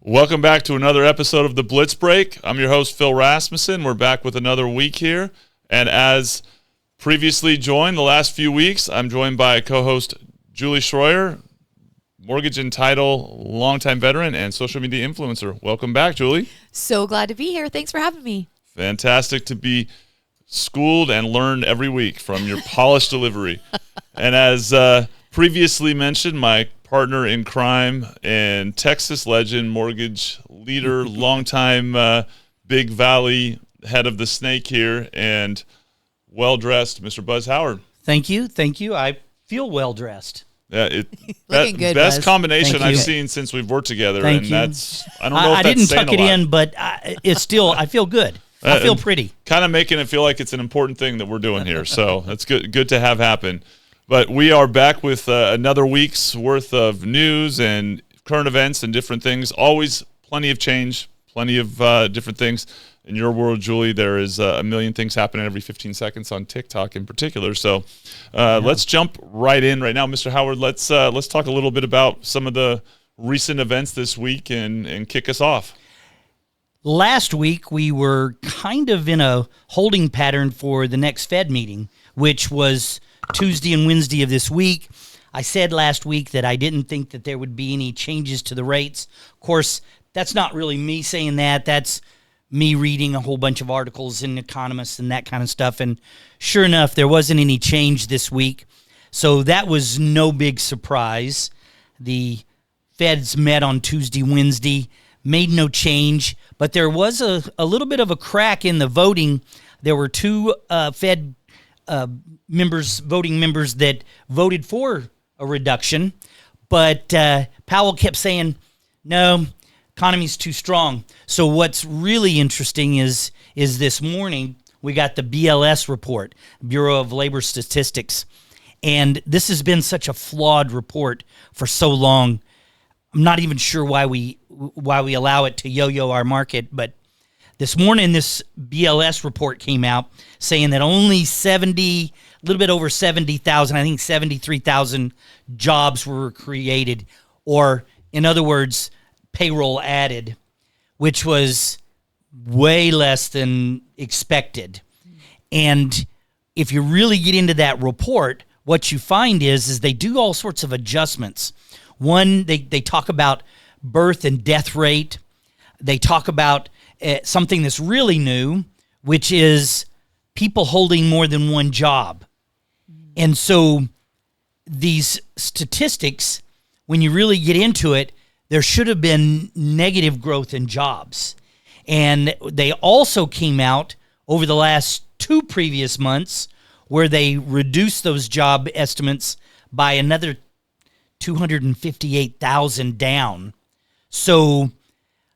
Welcome back to another episode of the Blitz Break. I'm your host, Phil Rasmussen. We're back with another week here. And as previously joined the last few weeks, I'm joined by co-host Julie Shroyer, mortgage and title longtime veteran and social media influencer. Welcome back, Julie. So glad to be here. Thanks for having me. Fantastic to be schooled and learned every week from your polished delivery. And as previously mentioned, my partner in crime and Texas legend, mortgage leader, longtime Big Valley head of the snake here, and well-dressed, Mr. Buzz Howard. Thank you. I feel well-dressed. Yeah, Looking good, best Buzz. Combination I've seen since we've worked together. Thank you. That's I don't know if I that's didn't saying tuck it a lot. in, but it's still, I feel good. I feel pretty. Kind of making it feel like it's an important thing that we're doing here. So that's good to have happen. But we are back with another week's worth of news and current events and different things. Always plenty of change, plenty of different things. In your world, Julie, there is a million things happening every 15 seconds on TikTok in particular. So let's jump right in right now. Mr. Howard, let's talk a little bit about some of the recent events this week and kick us off. Last week, we were kind of in a holding pattern for the next Fed meeting, which was Tuesday and Wednesday of this week. I said last week that I didn't think that there would be any changes to the rates. Of course, that's not really me saying that. That's me reading a whole bunch of articles in Economist and that kind of stuff. And sure enough, there wasn't any change this week. So that was no big surprise. The Feds met on Tuesday, Wednesday, made no change. But there was a little bit of a crack in the voting. There were two Fed voting members that voted for a reduction, but Powell kept saying, no, economy's too strong. So what's really interesting is this morning we got the BLS report, Bureau of Labor Statistics, and this has been such a flawed report for so long. I'm not even sure why we allow it to yo-yo our market, but this morning, this BLS report came out saying that only a little bit over 70,000, I think 73,000 jobs were created, or in other words, payroll added, which was way less than expected. And if you really get into that report, what you find is they do all sorts of adjustments. One, they talk about birth and death rate. They talk about something that's really new, which is people holding more than one job. And so these statistics, when you really get into it, there should have been negative growth in jobs. And they also came out over the last two previous months where they reduced those job estimates by another 258,000 down. So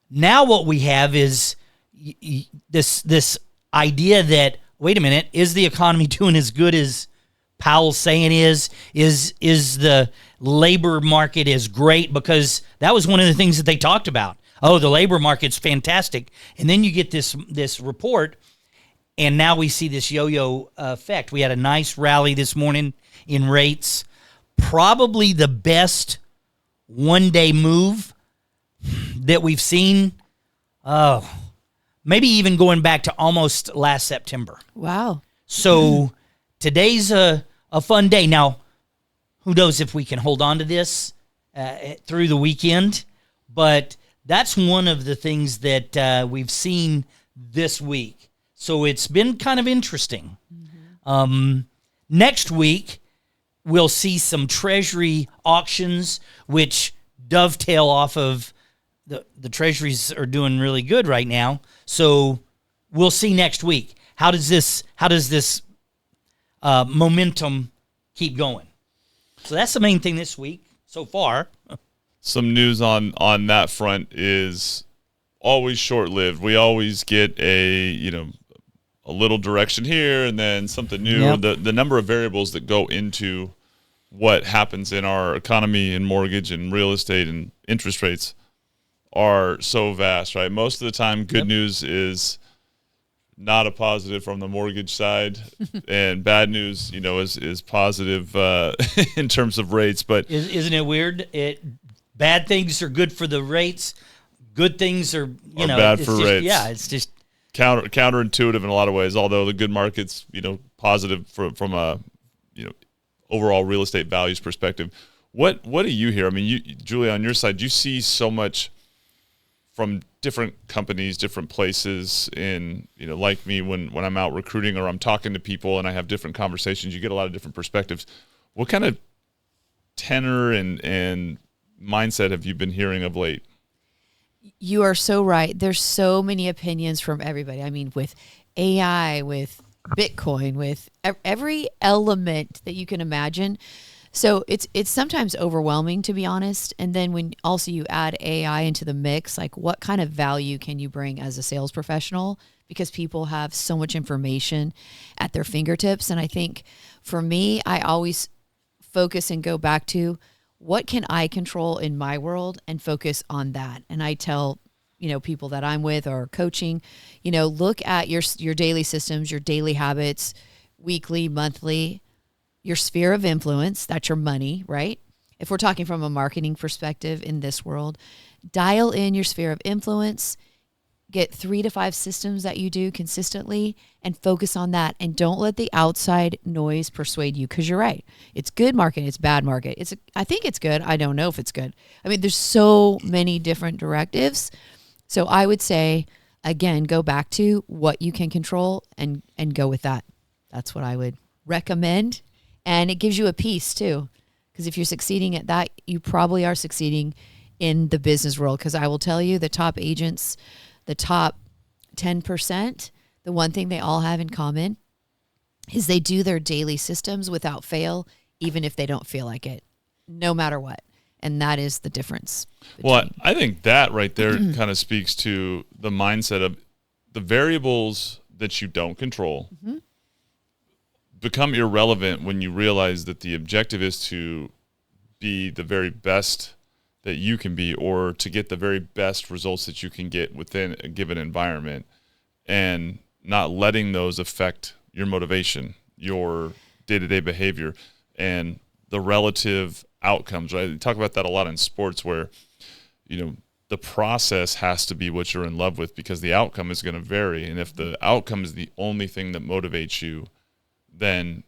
now what we have is this idea that, wait a minute, is the economy doing as good as Powell's saying is the labor market is great? Because that was one of the things that they talked about. Oh, the labor market's fantastic. And then you get this report, and now we see this yo-yo effect. We had a nice rally this morning in rates. Probably the best one-day move that we've seen. Oh, maybe even going back to almost last September. Wow. So today's a fun day. Now, who knows if we can hold on to this through the weekend, but that's one of the things that we've seen this week. So it's been kind of interesting. Mm-hmm. Next week, we'll see some Treasury auctions, which dovetail off of the Treasuries are doing really good right now. So we'll see next week. How does this momentum keep going? So that's the main thing this week so far. Some news on that front is always short-lived. We always get a little direction here and then something new. Yep. The number of variables that go into what happens in our economy and mortgage and real estate and interest rates are so vast, right? Most of the time, good news is not a positive from the mortgage side, and bad news, is positive in terms of rates. But isn't it weird? Bad things are good for the rates. good things are bad for rates. Yeah, it's just counterintuitive in a lot of ways. Although the good market's positive from a overall real estate values perspective. What do you hear? I mean, Julie, on your side, you see so much from different companies, different places. In like me, when I'm out recruiting or I'm talking to people and I have different conversations, you get a lot of different perspectives. What kind of tenor and mindset have you been hearing of late? You are so right. There's so many opinions from everybody. I mean, with AI, with Bitcoin, with every element that you can imagine. So it's sometimes overwhelming, to be honest. And then when also you add AI into the mix, like what kind of value can you bring as a sales professional? Because people have so much information at their fingertips. And I think for me, I always focus and go back to what can I control in my world and focus on that. And I tell, people that I'm with or coaching, look at your daily systems, your daily habits, weekly, monthly, your sphere of influence, that's your money, right? If we're talking from a marketing perspective in this world, dial in your sphere of influence, get 3 to 5 systems that you do consistently and focus on that. And don't let the outside noise persuade you, because you're right. It's good market. It's bad market. I think it's good. I don't know if it's good. I mean, there's so many different directives. So I would say, again, go back to what you can control and go with that. That's what I would recommend. And it gives you a peace too. Because if you're succeeding at that, you probably are succeeding in the business world. Because I will tell you, the top agents, the top 10%, the one thing they all have in common is they do their daily systems without fail, even if they don't feel like it, no matter what. And that is the difference. Well, I think that right there kind of speaks to the mindset of the variables that you don't control become irrelevant when you realize that the objective is to be the very best that you can be, or to get the very best results that you can get within a given environment, and not letting those affect your motivation, your day-to-day behavior, and the relative outcomes, right? You talk about that a lot in sports where, the process has to be what you're in love with, because the outcome is going to vary. And if the outcome is the only thing that motivates you, then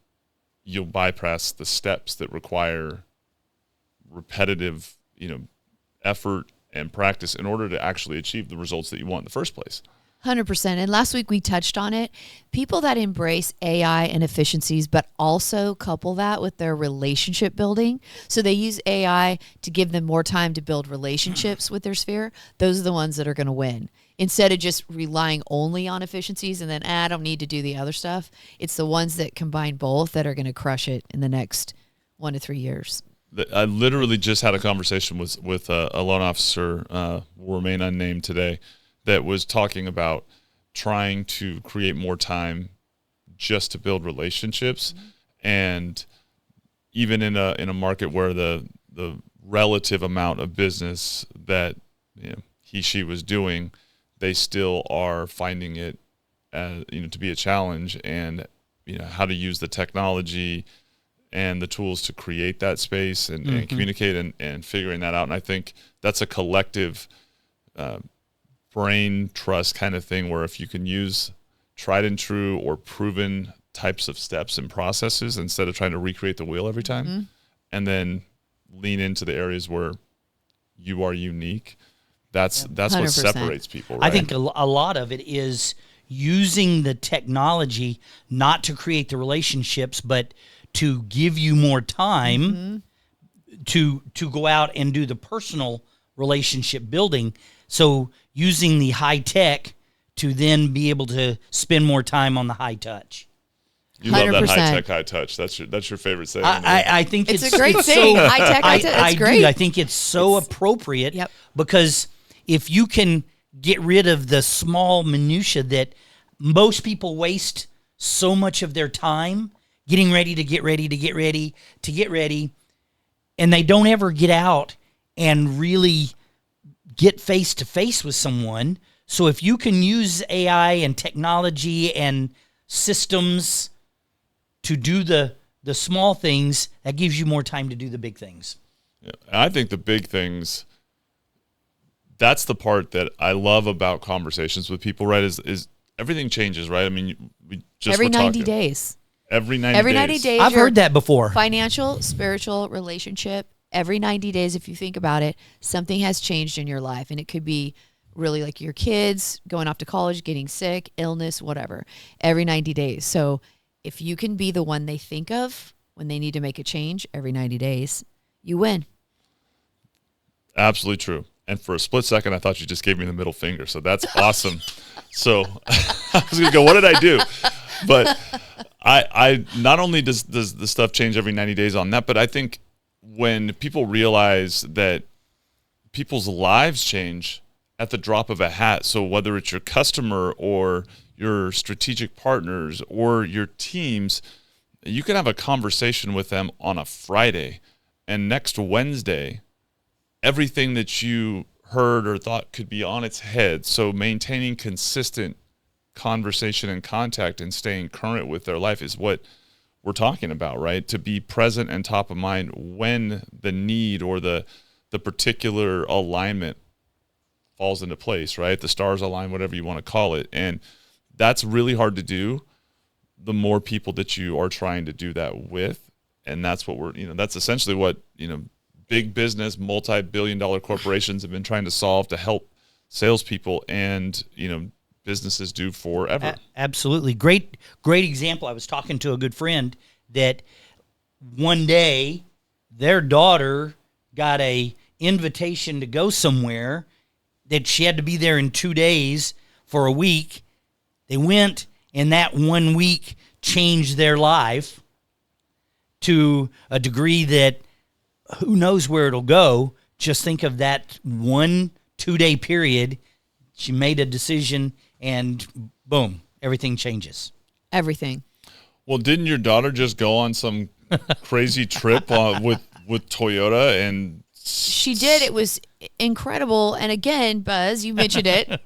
you'll bypass the steps that require repetitive, effort and practice in order to actually achieve the results that you want in the first place. 100%. And last week we touched on it. People that embrace AI and efficiencies, but also couple that with their relationship building. So they use AI to give them more time to build relationships with their sphere. Those are the ones that are going to win. Instead of just relying only on efficiencies and then, I don't need to do the other stuff. It's the ones that combine both that are going to crush it in the next 1 to 3 years. I literally just had a conversation with a loan officer, will remain unnamed today, that was talking about trying to create more time just to build relationships. And even in a market where the relative amount of business that she was doing, they still are finding it to be a challenge, and how to use the technology and the tools to create that space and communicate and figuring that out. And I think that's a collective brain trust kind of thing, where if you can use tried and true or proven types of steps and processes instead of trying to recreate the wheel every time, and then lean into the areas where you are unique, that's 100%. What separates people, right? I think a lot of it is using the technology not to create the relationships, but to give you more time to go out and do the personal relationship building. So using the high tech to then be able to spend more time on the high touch. You 100%. Love that high tech, high touch. That's your favorite saying. I think it's a great saying. High tech, high touch. It's great. I think it's so appropriate. Yep. Because if you can get rid of the small minutia that most people waste so much of their time getting ready to get ready, and they don't ever get out and really get face to face with someone. So if you can use AI and technology and systems to do the small things, that gives you more time to do the big things. Yeah, I think the big things that's the part that I love about conversations with people, right? Is everything changes, right? I mean, we just every were 90 talking. days. Every 90 Every days. 90 days. I've your heard that before. Financial, spiritual, relationship. Every 90 days, if you think about it, something has changed in your life. And it could be really like your kids going off to college, getting sick, illness, whatever. Every 90 days. So if you can be the one they think of when they need to make a change every 90 days, you win. Absolutely true. And for a split second, I thought you just gave me the middle finger. So that's awesome. So I was going to go, what did I do? But I not only does the stuff change every 90 days on that, but I think when people realize that people's lives change at the drop of a hat, so whether it's your customer or your strategic partners or your teams, you can have a conversation with them on a Friday, and next Wednesday, everything that you heard or thought could be on its head. So maintaining consistent conversation and contact and staying current with their life is what we're talking about, right? To be present and top of mind when the need or the particular alignment falls into place, right? The stars align, whatever you want to call it. And that's really hard to do the more people that you are trying to do that with. And that's what that's essentially what, big business, multi-billion-dollar corporations have been trying to solve to help salespeople and, businesses do forever. Absolutely. Great example. I was talking to a good friend that one day their daughter got a invitation to go somewhere that she had to be there in 2 days for a week. They went, and that 1 week changed their life to a degree that who knows where it'll go. Just think of that 1 2-day period. She made a decision, and boom, everything changes. Everything. Well, didn't your daughter just go on some crazy trip with Toyota? And she did. It was incredible. And again, Buzz, you mentioned it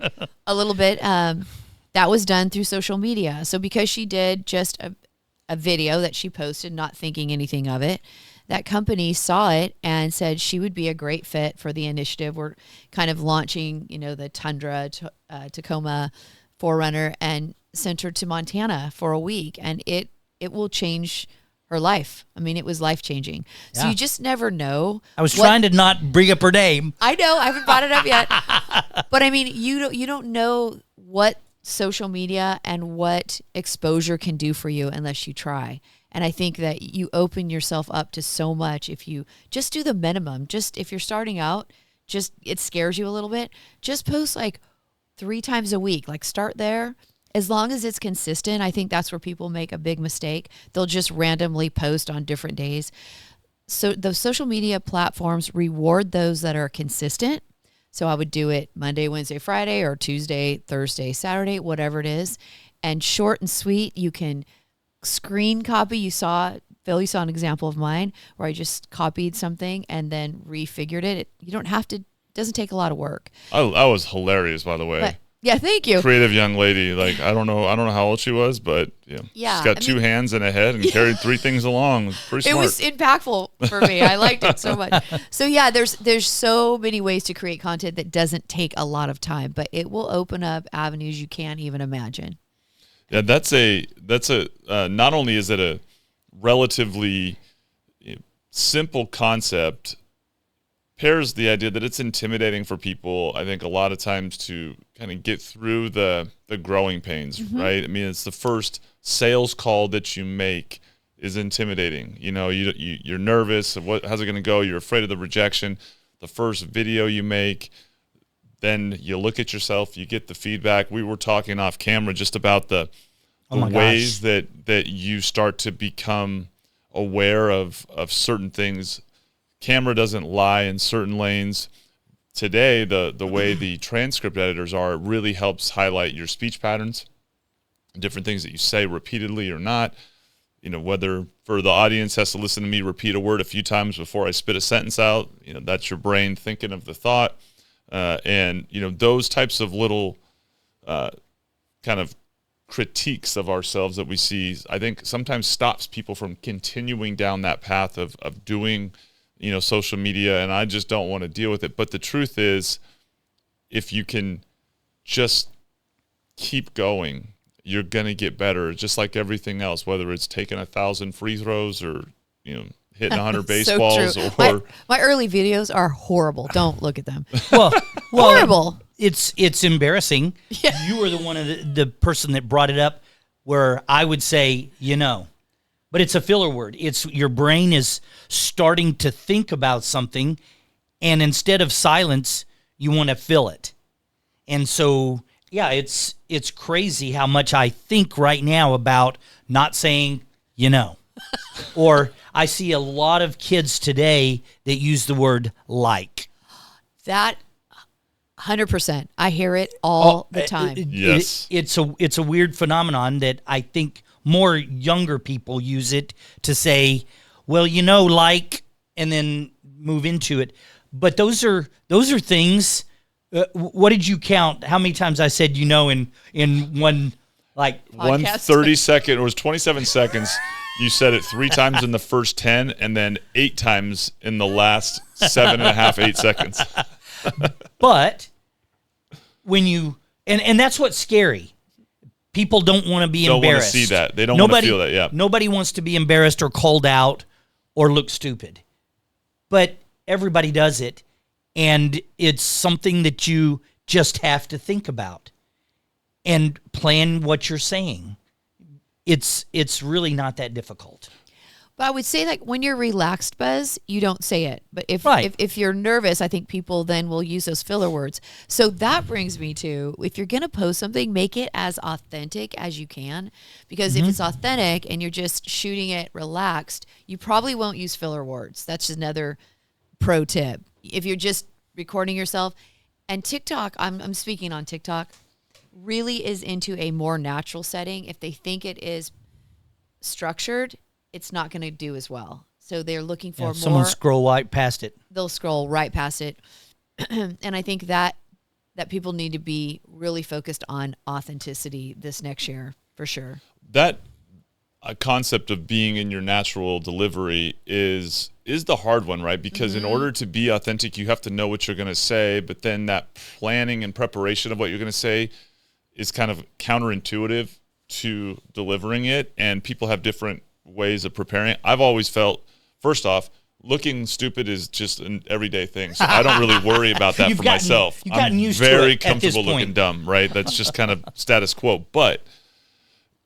a little bit. That was done through social media. So because she did just a video that she posted, not thinking anything of it, that company saw it and said she would be a great fit for the initiative. We're kind of launching, the Tundra, Tacoma 4Runner, and sent her to Montana for a week. And it will change her life. I mean, it was life-changing. So you just never know. I was trying to not bring up her name. I know. I haven't brought it up yet. But I mean, you don't know what social media and what exposure can do for you unless you try. And I think that you open yourself up to so much if you just do the minimum. Just if you're starting out, it scares you a little bit. Just post like 3 times a week. Like start there. As long as it's consistent, I think that's where people make a big mistake. They'll just randomly post on different days. So the social media platforms reward those that are consistent. So I would do it Monday, Wednesday, Friday, or Tuesday, Thursday, Saturday, whatever it is. And short and sweet, you can screen copy. Phil, you saw an example of mine where I just copied something and then refigured it. You don't have to, it doesn't take a lot of work. I was hilarious, by the way. But, yeah, thank you. Creative young lady. Like, I don't know how old she was, but she's got 2 hands and a head and carried 3 things along. Pretty smart. It was impactful for me. I liked it so much. So yeah, there's so many ways to create content that doesn't take a lot of time, but it will open up avenues you can't even imagine. Yeah, that's a not only is it a relatively simple concept, pairs the idea that it's intimidating for people, I think, a lot of times to kind of get through the growing pains, right? I mean, it's the first sales call that you make is intimidating. You're nervous. How's it going to go? You're afraid of the rejection. The first video you make, then you look at yourself, you get the feedback. We were talking off camera just about the ways that you start to become aware of certain things. Camera doesn't lie in certain lanes. Today, the way the transcript editors are, it really helps highlight your speech patterns, different things that you say repeatedly or not. Whether for the audience has to listen to me repeat a word a few times before I spit a sentence out, that's your brain thinking of the thought. And those types of little kind of critiques of ourselves that we see, I think sometimes stops people from continuing down that path of doing social media, and I just don't want to deal with it. But the truth is, if you can just keep going, you're going to get better, just like everything else, whether it's taking 1,000 free throws or, hitting 100 baseballs. So true. Or my early videos are horrible. Don't look at them. Well, Horrible. It's embarrassing. Yeah. You were the one of the person that brought it up, where I would say, but it's a filler word. It's your brain is starting to think about something, and instead of silence, you want to fill it. And so, yeah, it's crazy how much I think right now about not saying, or I see a lot of kids today that use the word like. That 100%. I hear it all the time. Yes. It's a weird phenomenon that I think more younger people use it to say, well, like, and then move into it. But those are things. What did you count? How many times I said in one Podcast. 1/32, it was 27 seconds. You said it 3 times in the first 10, and then 8 times in the last 7.5, 8 seconds. But when you and that's what's scary. People don't want to be Don't want to embarrassed. see that. They don't want to feel that. Yeah. Nobody wants to be embarrassed or called out or look stupid. But everybody does it, and it's something that you just have to think about and plan what you're saying. It's really not that difficult. But I would say, like, when you're relaxed, Buzz, you don't say it. But if you're nervous, I think people then will use those filler words. So that brings me to, if you're going to post something, make it as authentic as you can. Because if it's authentic and you're just shooting it relaxed, you probably won't use filler words. That's just another pro tip. If you're just recording yourself. And TikTok, I'm speaking on TikTok, really is into a more natural setting. If they think it is structured, it's not going to do as well. So they're looking for more. Someone scroll right past it. They'll scroll right past it. And I think that people need to be really focused on authenticity this next year, for sure. That concept of being in your natural delivery is the hard one, right? Because in order to be authentic, you have to know what you're going to say, but then that planning and preparation of what you're going to say is kind of counterintuitive to delivering it, and people have different ways of preparing it. I've always felt, first off, looking stupid is just an everyday thing, so I don't really worry about that for myself. I'm very comfortable looking dumb, right? That's just kind of status quo. But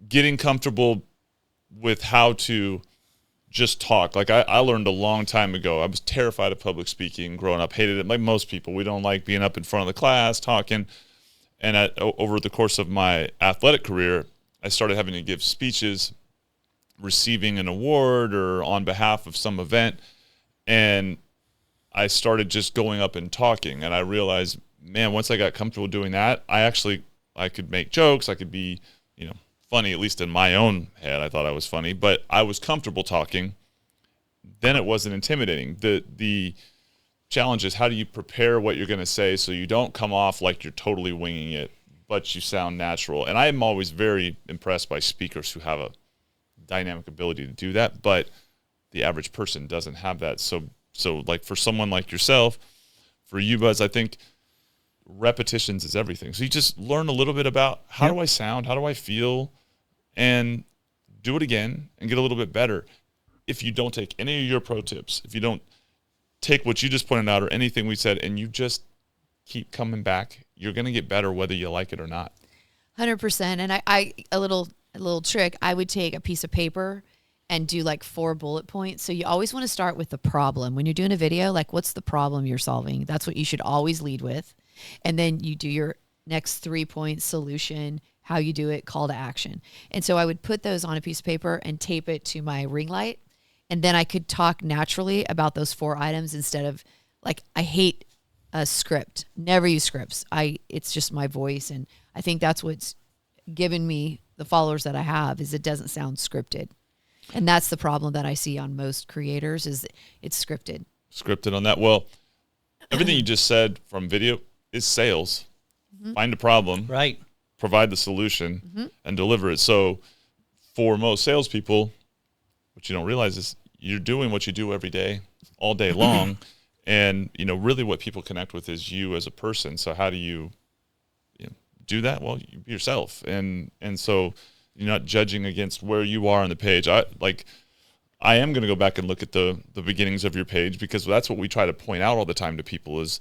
getting comfortable with how to just talk. Like I learned a long time ago. I was terrified of public speaking growing up, hated it like most people. We don't like being up in front of the class talking. And over the course of my athletic career, I started having to give speeches, receiving an award or on behalf of some event. And I started just going up and talking. And I realized, man, once I got comfortable doing that, I could make jokes. I could be, funny, at least in my own head. I thought I was funny, but I was comfortable talking. Then it wasn't intimidating. The challenge is, how do you prepare what you're going to say so you don't come off like you're totally winging it, but you sound natural? And I am always very impressed by speakers who have a dynamic ability to do that, but the average person doesn't have that. So like for someone like yourself, for you, Buzz, I think repetitions is everything. So you just learn a little bit about how do I sound, how do I feel, and do it again and get a little bit better. If you don't take any of your pro tips, if you don't take what you just pointed out or anything we said, and you just keep coming back, you're going to get better whether you like it or not. 100%. And I a little trick, I would take a piece of paper and do like 4 bullet points. So you always want to start with the problem. When you're doing a video, like, what's the problem you're solving? That's what you should always lead with. And then you do your next 3-point solution, how you do it, call to action. And so I would put those on a piece of paper and tape it to my ring light. And then I could talk naturally about those 4 items instead of, like, I hate a script. Never use scripts. It's just my voice. And I think that's what's given me the followers that I have, is it doesn't sound scripted. And that's the problem that I see on most creators, is it's scripted. Scripted on that. Well, everything you just said from video is sales. Find a problem, right? Provide the solution, and deliver it. So for most salespeople, what you don't realize is you're doing what you do every day, all day long, And, really what people connect with is you as a person. So how do you, do that? Well, you be yourself. And so you're not judging against where you are on the page. I am going to go back and look at the beginnings of your page, because that's what we try to point out all the time to people is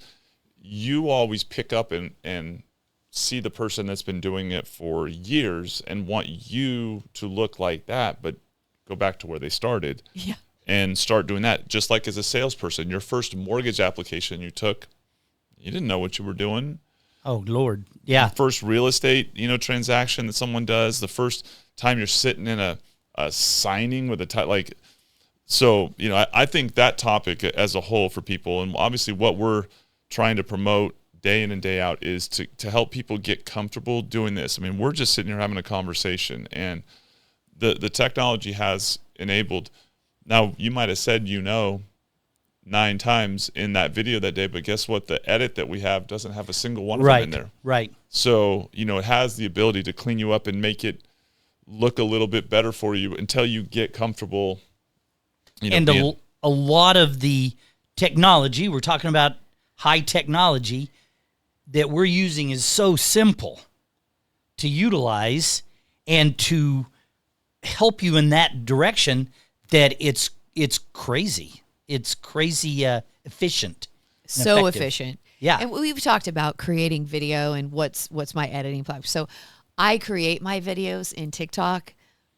you always pick up and see the person that's been doing it for years and want you to look like that, but go back to where they started. Yeah. And start doing that. Just like as a salesperson, your first mortgage application you took, you didn't know what you were doing. Oh, Lord. Yeah. First real estate, transaction that someone does, the first time you're sitting in a signing with so, I think that topic as a whole for people, and obviously what we're trying to promote day in and day out is to help people get comfortable doing this. I mean, we're just sitting here having a conversation, and the technology has enabled. Now, you might have said 9 times in that video that day, but guess what? The edit that we have doesn't have a single one of them in there. Right. So, it has the ability to clean you up and make it look a little bit better for you until you get comfortable. And a lot of the technology, we're talking about high technology, that we're using is so simple to utilize and to help you in that direction that it's crazy. It's crazy efficient. So effective. efficient. Yeah. And we've talked about creating video and what's my editing platform. So I create my videos in TikTok,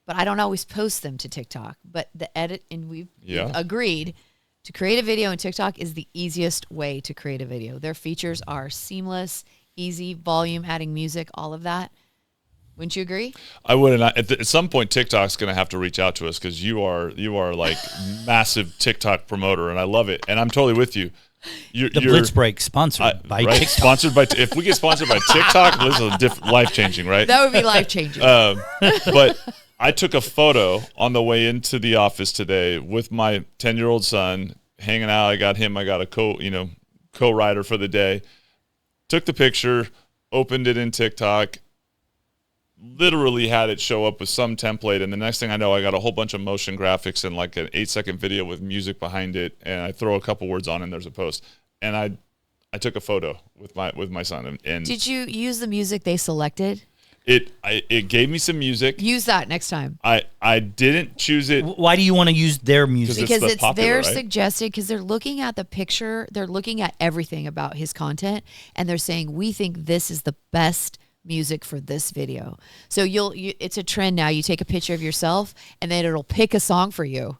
but I don't always post them to TikTok. But the edit, and we've agreed to create a video in TikTok is the easiest way to create a video. Their features are seamless, easy, volume, adding music, all of that. Wouldn't you agree? I would, and at some point TikTok's going to have to reach out to us, because you are like massive TikTok promoter, and I love it, and I'm totally with you. The Blitz Break sponsored by TikTok. Sponsored by if we get sponsored by TikTok, this is life-changing, right? That would be life-changing. But I took a photo on the way into the office today with my 10-year-old son hanging out. I got a co-writer for the day. Took the picture, opened it in TikTok, literally had it show up with some template, and the next thing I know, I got a whole bunch of motion graphics and like an 8-second video with music behind it, and I throw a couple words on and there's a post. And I took a photo with my son. And did you use the music they selected? It gave me some music. Use that next time. I didn't choose it. Why do you want to use their music? Because it's popular, their right? suggested, because they're looking at the picture, they're looking at everything about his content, and they're saying, we think this is the best music for this video. So it's a trend now. You take a picture of yourself, and then it'll pick a song for you,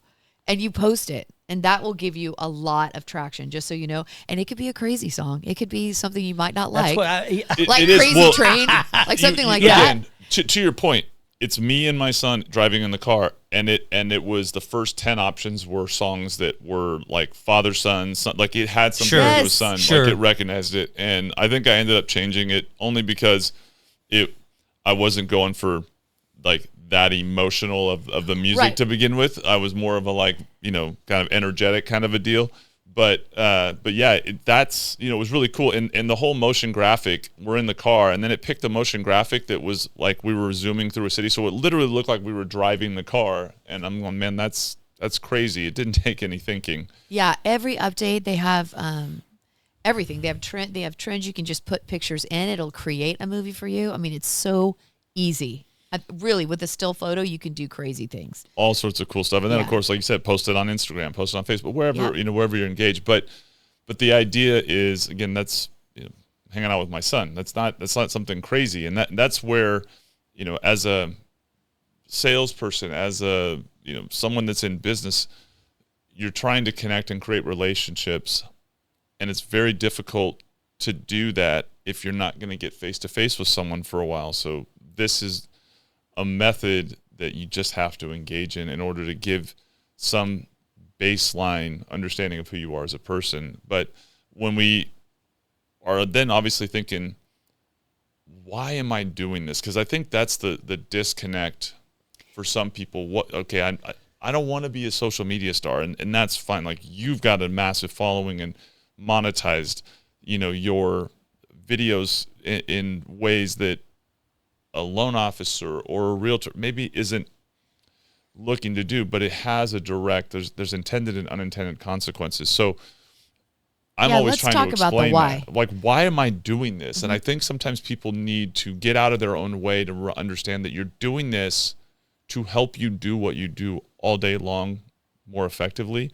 and you post it, and that will give you a lot of traction, just so you know. And it could be a crazy song. It could be something you might not like. Like Crazy Train, like something like that. To your point, it's me and my son driving in the car, and it was the first 10 options were songs that were like father, son, like it had something to do with son, like it recognized it. And I think I ended up changing it only because I wasn't going for like that emotional of the music to begin with. I was more of a kind of energetic kind of a deal. But yeah, that's, it was really cool. And the whole motion graphic, we're in the car, and then it picked a motion graphic that was like we were zooming through a city. So it literally looked like we were driving the car. And I'm going, man, that's crazy. It didn't take any thinking. Yeah, every update they have everything. They have trends. You can just put pictures in. It'll create a movie for you. I mean, it's so easy. Really, with a still photo, you can do crazy things. All sorts of cool stuff. And then, of course, like you said, post it on Instagram, post it on Facebook, wherever you're engaged. But the idea is, again, that's hanging out with my son. That's not something crazy. And that's where, as a salesperson, as a someone that's in business, you're trying to connect and create relationships. And it's very difficult to do that if you're not going to get face-to-face with someone for a while. So this is a method that you just have to engage in order to give some baseline understanding of who you are as a person. But when we are then obviously thinking, why am I doing this? Because I think that's the disconnect for some people. I don't want to be a social media star, and that's fine. Like, you've got a massive following and monetized, your videos in ways that a loan officer or a realtor maybe isn't looking to do, but it has a direct, there's intended and unintended consequences. So I'm Yeah, always let's trying talk to about the explain why. that. Like, why am I doing this? And I think sometimes people need to get out of their own way to understand that you're doing this to help you do what you do all day long more effectively.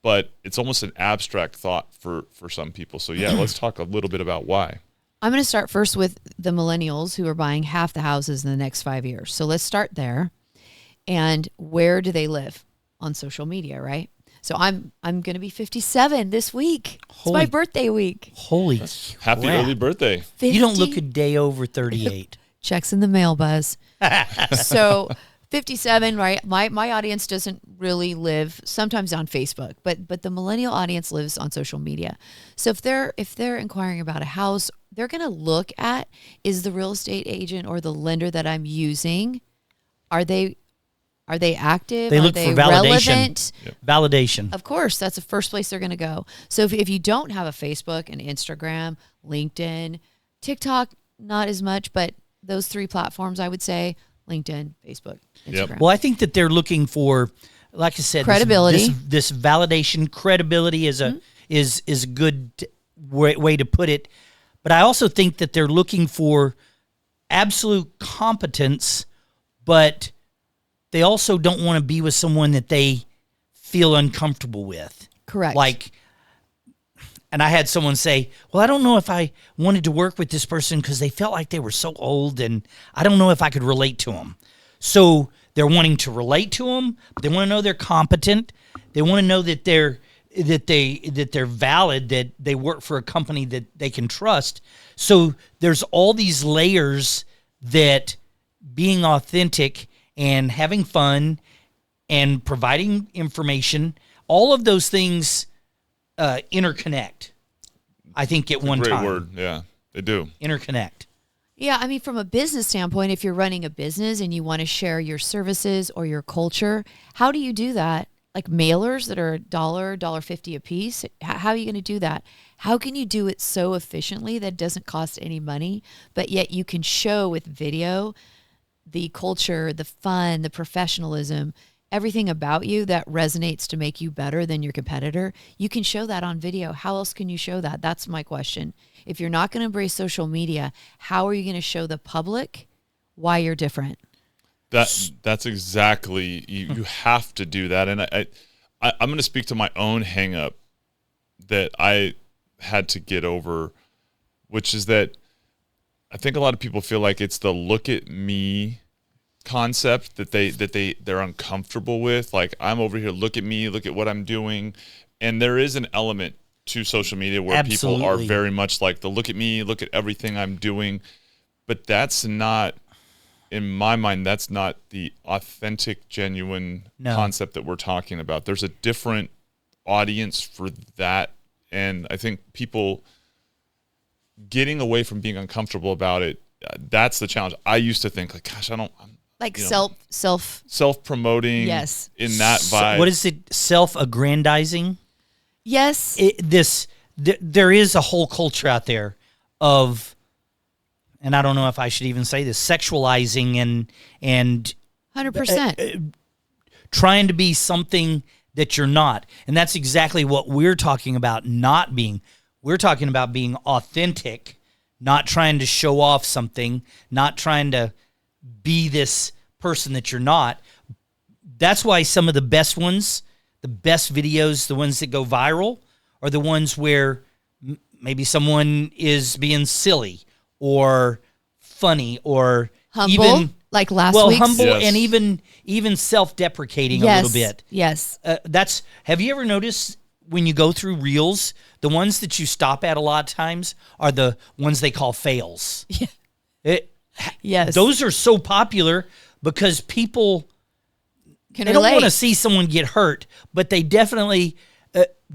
But it's almost an abstract thought for some people. So, yeah, let's talk a little bit about why. I'm going to start first with the millennials who are buying half the houses in the next 5 years. So let's start there. And where do they live? On social media, right? So I'm going to be 57 this week. It's my birthday week. Holy Happy crap. early birthday. 50 You don't look a day over 38. Checks in the mail, Buzz. So 57, right? My audience doesn't really live sometimes on Facebook, but the millennial audience lives on social media. So if they're inquiring about a house, they're going to look at, is the real estate agent or the lender that I'm using, are they active? They Are look they for validation. relevant? Validation. Of course, that's the first place they're going to go. So if you don't have a Facebook, an Instagram, LinkedIn, TikTok, not as much, but those 3 platforms, I would say LinkedIn, Facebook, Instagram. Well, I think that they're looking for, like I said, Credibility. This validation, credibility is a good way to put it. But I also think that they're looking for absolute competence, but they also don't want to be with someone that they feel uncomfortable with. Correct. Like, and I had someone say, well, I don't know if I wanted to work with this person because they felt like they were so old and I don't know if I could relate to them. So they're wanting to relate to them, but they want to know they're competent. They want to know that they're valid, that they work for a company that they can trust. So there's all these layers that being authentic and having fun and providing information, all of those things interconnect, I think, at one time. Great word. Yeah, they do. Interconnect. Yeah, I mean, from a business standpoint, if you're running a business and you want to share your services or your culture, how do you do that? Like mailers that are $1.50 a piece? How are you going to do that? How can you do it so efficiently that it doesn't cost any money, but yet you can show with video the culture, the fun, the professionalism, everything about you that resonates to make you better than your competitor? You can show that on video. How else can you show that? That's my question. If you're not going to embrace social media, how are you going to show the public why you're different? That's exactly, you have to do that. And I'm going to speak to my own hang up that I had to get over, which is that I think a lot of people feel like it's the look at me concept that they're uncomfortable with. Like, I'm over here, look at me, look at what I'm doing. And there is an element to social media where people are very much like the look at me, look at everything I'm doing. But that's not, in my mind, that's not the authentic, genuine concept that we're talking about. There's a different audience for that. And I think people getting away from being uncomfortable about it, that's the challenge. I used to think, like, gosh, I'm self-promoting. Yes. In that vibe. What is it? Self-aggrandizing? Yes. There is a whole culture out there of, and I don't know if I should even say this, sexualizing and 100%. Trying to be something that you're not. And that's exactly what we're talking about not being. We're talking about being authentic, not trying to show off something, not trying to be this person that you're not. That's why some of the best ones, the best videos, the ones that go viral, are the ones where maybe someone is being silly or funny or humble, even like last week. Well, humble Yes. and even self-deprecating a little bit. Yes. Have you ever noticed when you go through reels, the ones that you stop at a lot of times are the ones they call fails? Yeah. Yes. Those are so popular because people Can they don't relate. want to see someone get hurt, but they definitely,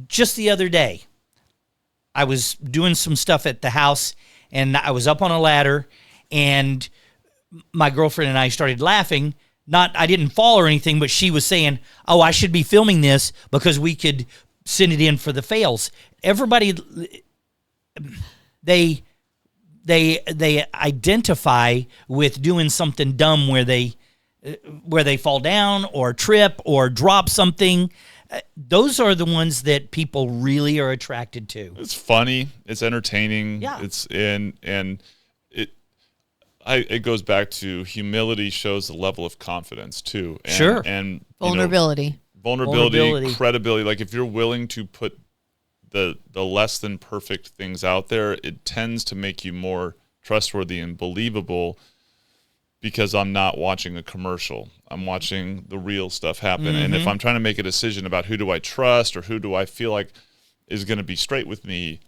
just the other day, I was doing some stuff at the house and I was up on a ladder and my girlfriend and I started laughing. I didn't fall or anything, but she was saying, oh, I should be filming this because we could send it in for the fails. Everybody, they identify with doing something dumb where they fall down or trip or drop something. those are the ones that people really are attracted to. It's funny. It's entertaining. Yeah. It's it goes back to humility shows the level of confidence too. And, Sure. And Vulnerability. Vulnerability, credibility. Like if you're willing to put the less than perfect things out there, it tends to make you more trustworthy and believable, because I'm not watching a commercial. I'm watching the real stuff happen. Mm-hmm. And if I'm trying to make a decision about who do I trust or who do I feel like is going to be straight with me,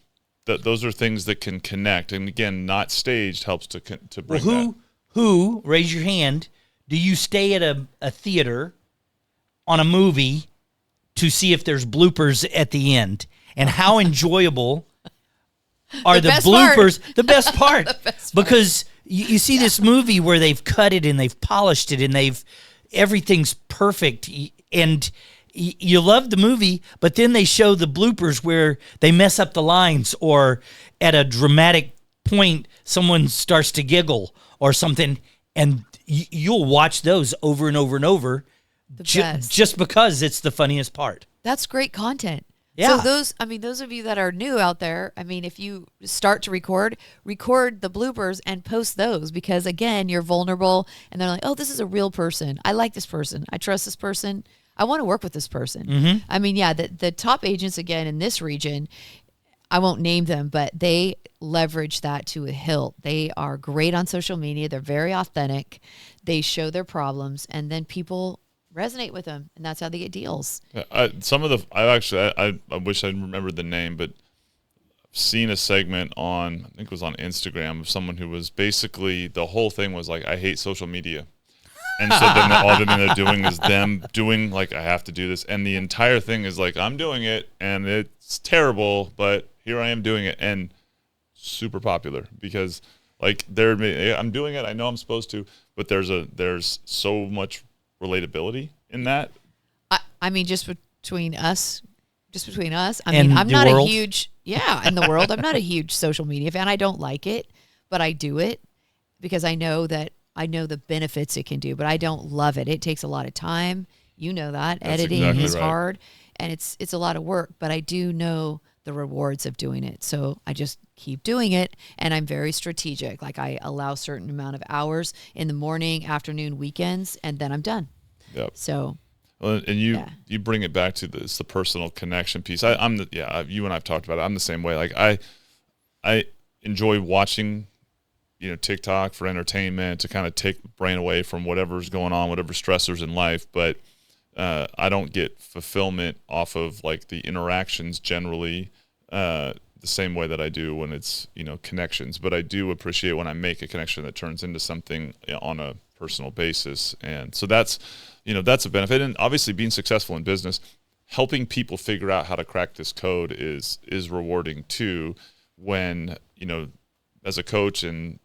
those are things that can connect. And again, not staged helps to bring that. Who, raise your hand, do you stay at a theater on a movie to see if there's bloopers at the end? And how enjoyable are the bloopers? The best part. Because you see this movie where they've cut it and they've polished it and everything's perfect. And you love the movie, but then they show the bloopers where they mess up the lines, or at a dramatic point, someone starts to giggle or something. And you'll watch those over and over and over just because it's the funniest part. That's great content. Yeah. So those of you that are new out there, if you start to record the bloopers and post those, because again, you're vulnerable and they're like, oh, this is a real person. I like this person. I trust this person. I want to work with this person. Mm-hmm. The top agents, again, in this region, I won't name them, but they leverage that to a hilt. They are great on social media. They're very authentic. They show their problems, and then people resonate with them, and that's how they get deals. I wish I remembered the name, but I've seen a segment on, I think it was on Instagram, of someone who was basically, the whole thing was like, I hate social media. And so then all they're doing is them doing like, I have to do this. And the entire thing is like, I'm doing it and it's terrible, but here I am doing it. And super popular because like I'm doing it. I know I'm supposed to, but there's so much relatability in that. Just between us, I'm not a huge, in the world, I'm not a huge social media fan. I don't like it, but I do it because I know the benefits it can do, but I don't love it. It takes a lot of time. You know that. That's editing exactly is right. hard, and it's a lot of work, but I do know the rewards of doing it. So I just keep doing it, and I'm very strategic. Like I allow a certain amount of hours in the morning, afternoon, weekends, and then I'm done. Yep. So, well, and you bring it back to the personal connection piece. You and I've talked about it. I'm the same way. Like I enjoy watching, TikTok for entertainment, to kind of take the brain away from whatever's going on, whatever stressors in life. But I don't get fulfillment off of like the interactions generally the same way that I do when it's, connections. But I do appreciate when I make a connection that turns into something on a personal basis. And so that's a benefit. And obviously being successful in business, helping people figure out how to crack this code is rewarding too, when, as a coach and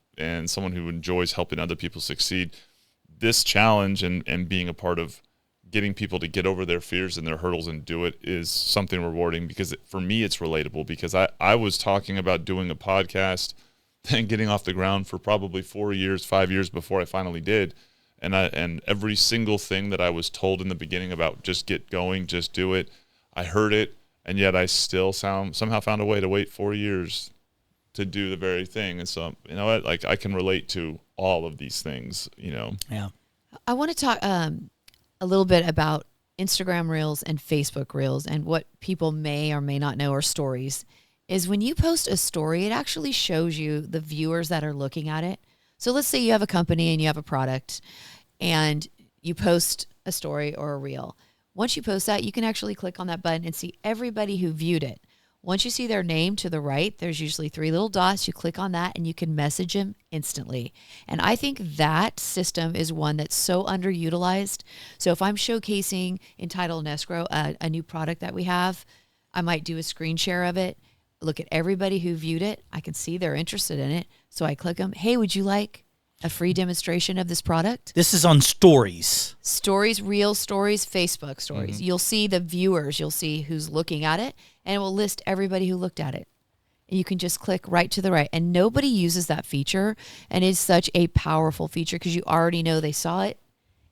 someone who enjoys helping other people succeed, this challenge and being a part of getting people to get over their fears and their hurdles and do it is something rewarding, because for me, it's relatable, because I was talking about doing a podcast and getting off the ground for probably 5 years before I finally did. And every single thing that I was told in the beginning about just get going, just do it, I heard it, and yet I still somehow found a way to wait 4 years to do the very thing. And so, like I can relate to all of these things, Yeah. I want to talk a little bit about Instagram Reels and Facebook Reels, and what people may or may not know are stories. Is when you post a story, it actually shows you the viewers that are looking at it. So let's say you have a company and you have a product and you post a story or a reel. Once you post that, you can actually click on that button and see everybody who viewed it. Once you see their name to the right, there's usually 3 little dots. You click on that and you can message them instantly. And I think that system is one that's so underutilized. So if I'm showcasing in Title and Escrow a new product that we have, I might do a screen share of it, look at everybody who viewed it. I can see they're interested in it. So I click them. Hey, would you like a free demonstration of this product? This is on stories. Stories, Real Stories, Facebook Stories. Mm-hmm. You'll see the viewers. You'll see who's looking at it, and it will list everybody who looked at it. And you can just click right to the right. And nobody uses that feature, and it's such a powerful feature because you already know they saw it,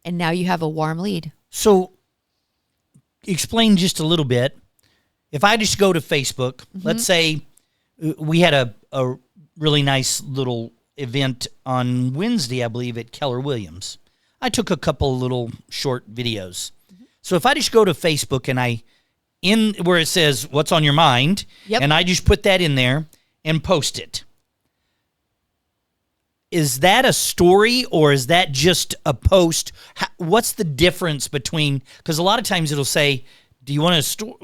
and now you have a warm lead. So explain just a little bit. If I just go to Facebook, let's say we had a really nice little event on Wednesday, I believe, at Keller Williams. I took a couple little short videos. So if I just go to Facebook and in where it says what's on your mind, and I just put that in there and post it. Is that a story or is that just a post? What's the difference between, because a lot of times it'll say, do you want to store?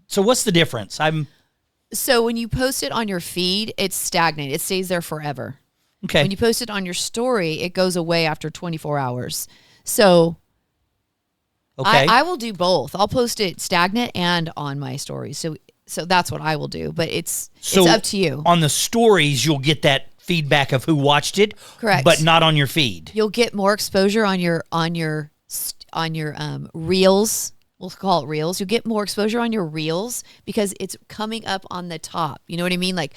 So what's the difference? So when you post it on your feed, it's stagnant. It stays there forever. Okay. When you post it on your story, it goes away after 24 hours. So okay. I will do both. I'll post it stagnant and on my stories. So that's what I will do. But it's up to you. On the stories, you'll get that feedback of who watched it, correct, but not on your feed. You'll get more exposure on your reels. We'll call it reels. You'll get more exposure on your reels because it's coming up on the top. You know what I mean? Like,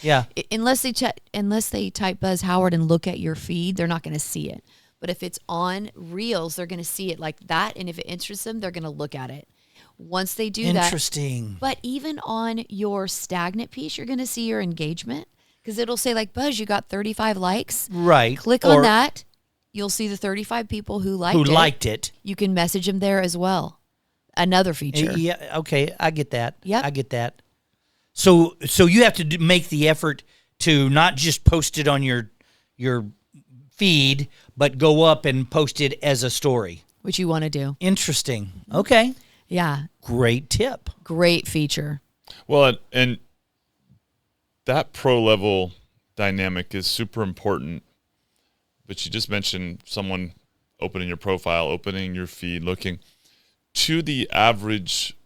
unless they type Buzz Howard and look at your feed, they're not going to see it. But if it's on reels, they're going to see it like that. And if it interests them, they're going to look at it. Once they do that. Interesting. But even on your stagnant piece, you're going to see your engagement because it'll say like, Buzz, you got 35 likes. Right. Click on that. You'll see the 35 people who liked it. You can message them there as well. Another feature. Yeah. Okay. I get that. Yeah. I get that. So you have to make the effort to not just post it on your feed, but go up and post it as a story. Which you want to do. Interesting. Okay. Yeah. Great tip. Great feature. Well, and that pro level dynamic is super important. But you just mentioned someone opening your profile, opening your feed, looking. To the average,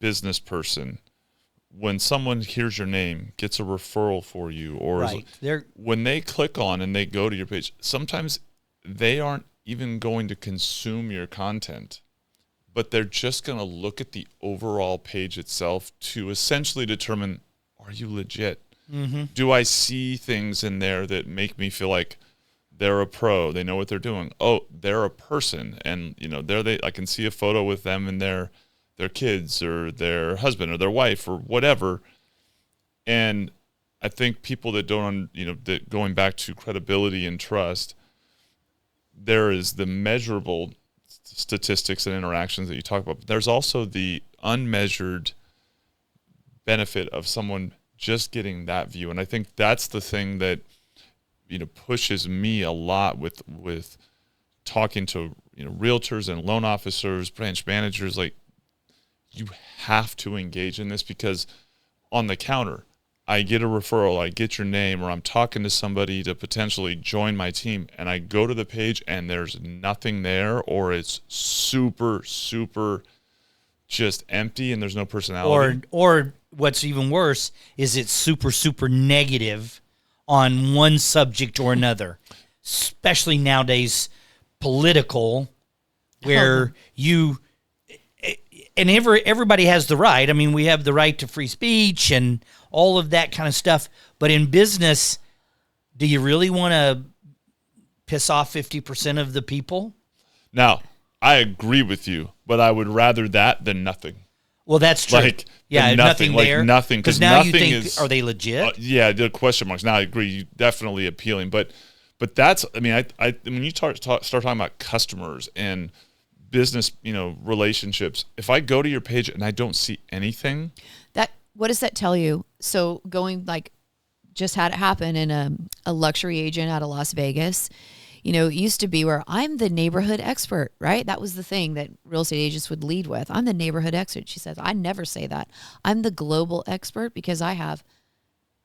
business person, when someone hears your name, gets a referral for you, or when they click on and they go to your page, sometimes they aren't even going to consume your content, but they're just going to look at the overall page itself to essentially determine, are you legit? Mm-hmm. Do I see things in there that make me feel like they're a pro, they know what they're doing. Oh, they're a person, and I can see a photo with them and their kids or their husband or their wife or whatever. And I think people that don't, that going back to credibility and trust, there is the measurable statistics and interactions that you talk about. But there's also the unmeasured benefit of someone just getting that view, and I think that's the thing that pushes me a lot with talking to realtors and loan officers, branch managers. Like, you have to engage in this, because on the counter, I get a referral, I get your name, or I'm talking to somebody to potentially join my team, and I go to the page and there's nothing there, or it's super, super just empty and there's no personality. Or what's even worse is it's super, super negative on one subject or another, especially nowadays political, where everybody has the right. I mean, we have the right to free speech and all of that kind of stuff. But in business, do you really want to piss off 50% of the people? Now, I agree with you, but I would rather that than nothing. Well, that's true. Nothing there. Like nothing, because now you think, are they legit? The question marks. Now I agree, definitely appealing, but that's. I mean, I when you start talking about customers and business, relationships. If I go to your page and I don't see anything, what does that tell you? So just had it happen in a luxury agent out of Las Vegas. It used to be where I'm the neighborhood expert, right? That was the thing that real estate agents would lead with. I'm the neighborhood expert. She says, I never say that. I'm the global expert because I have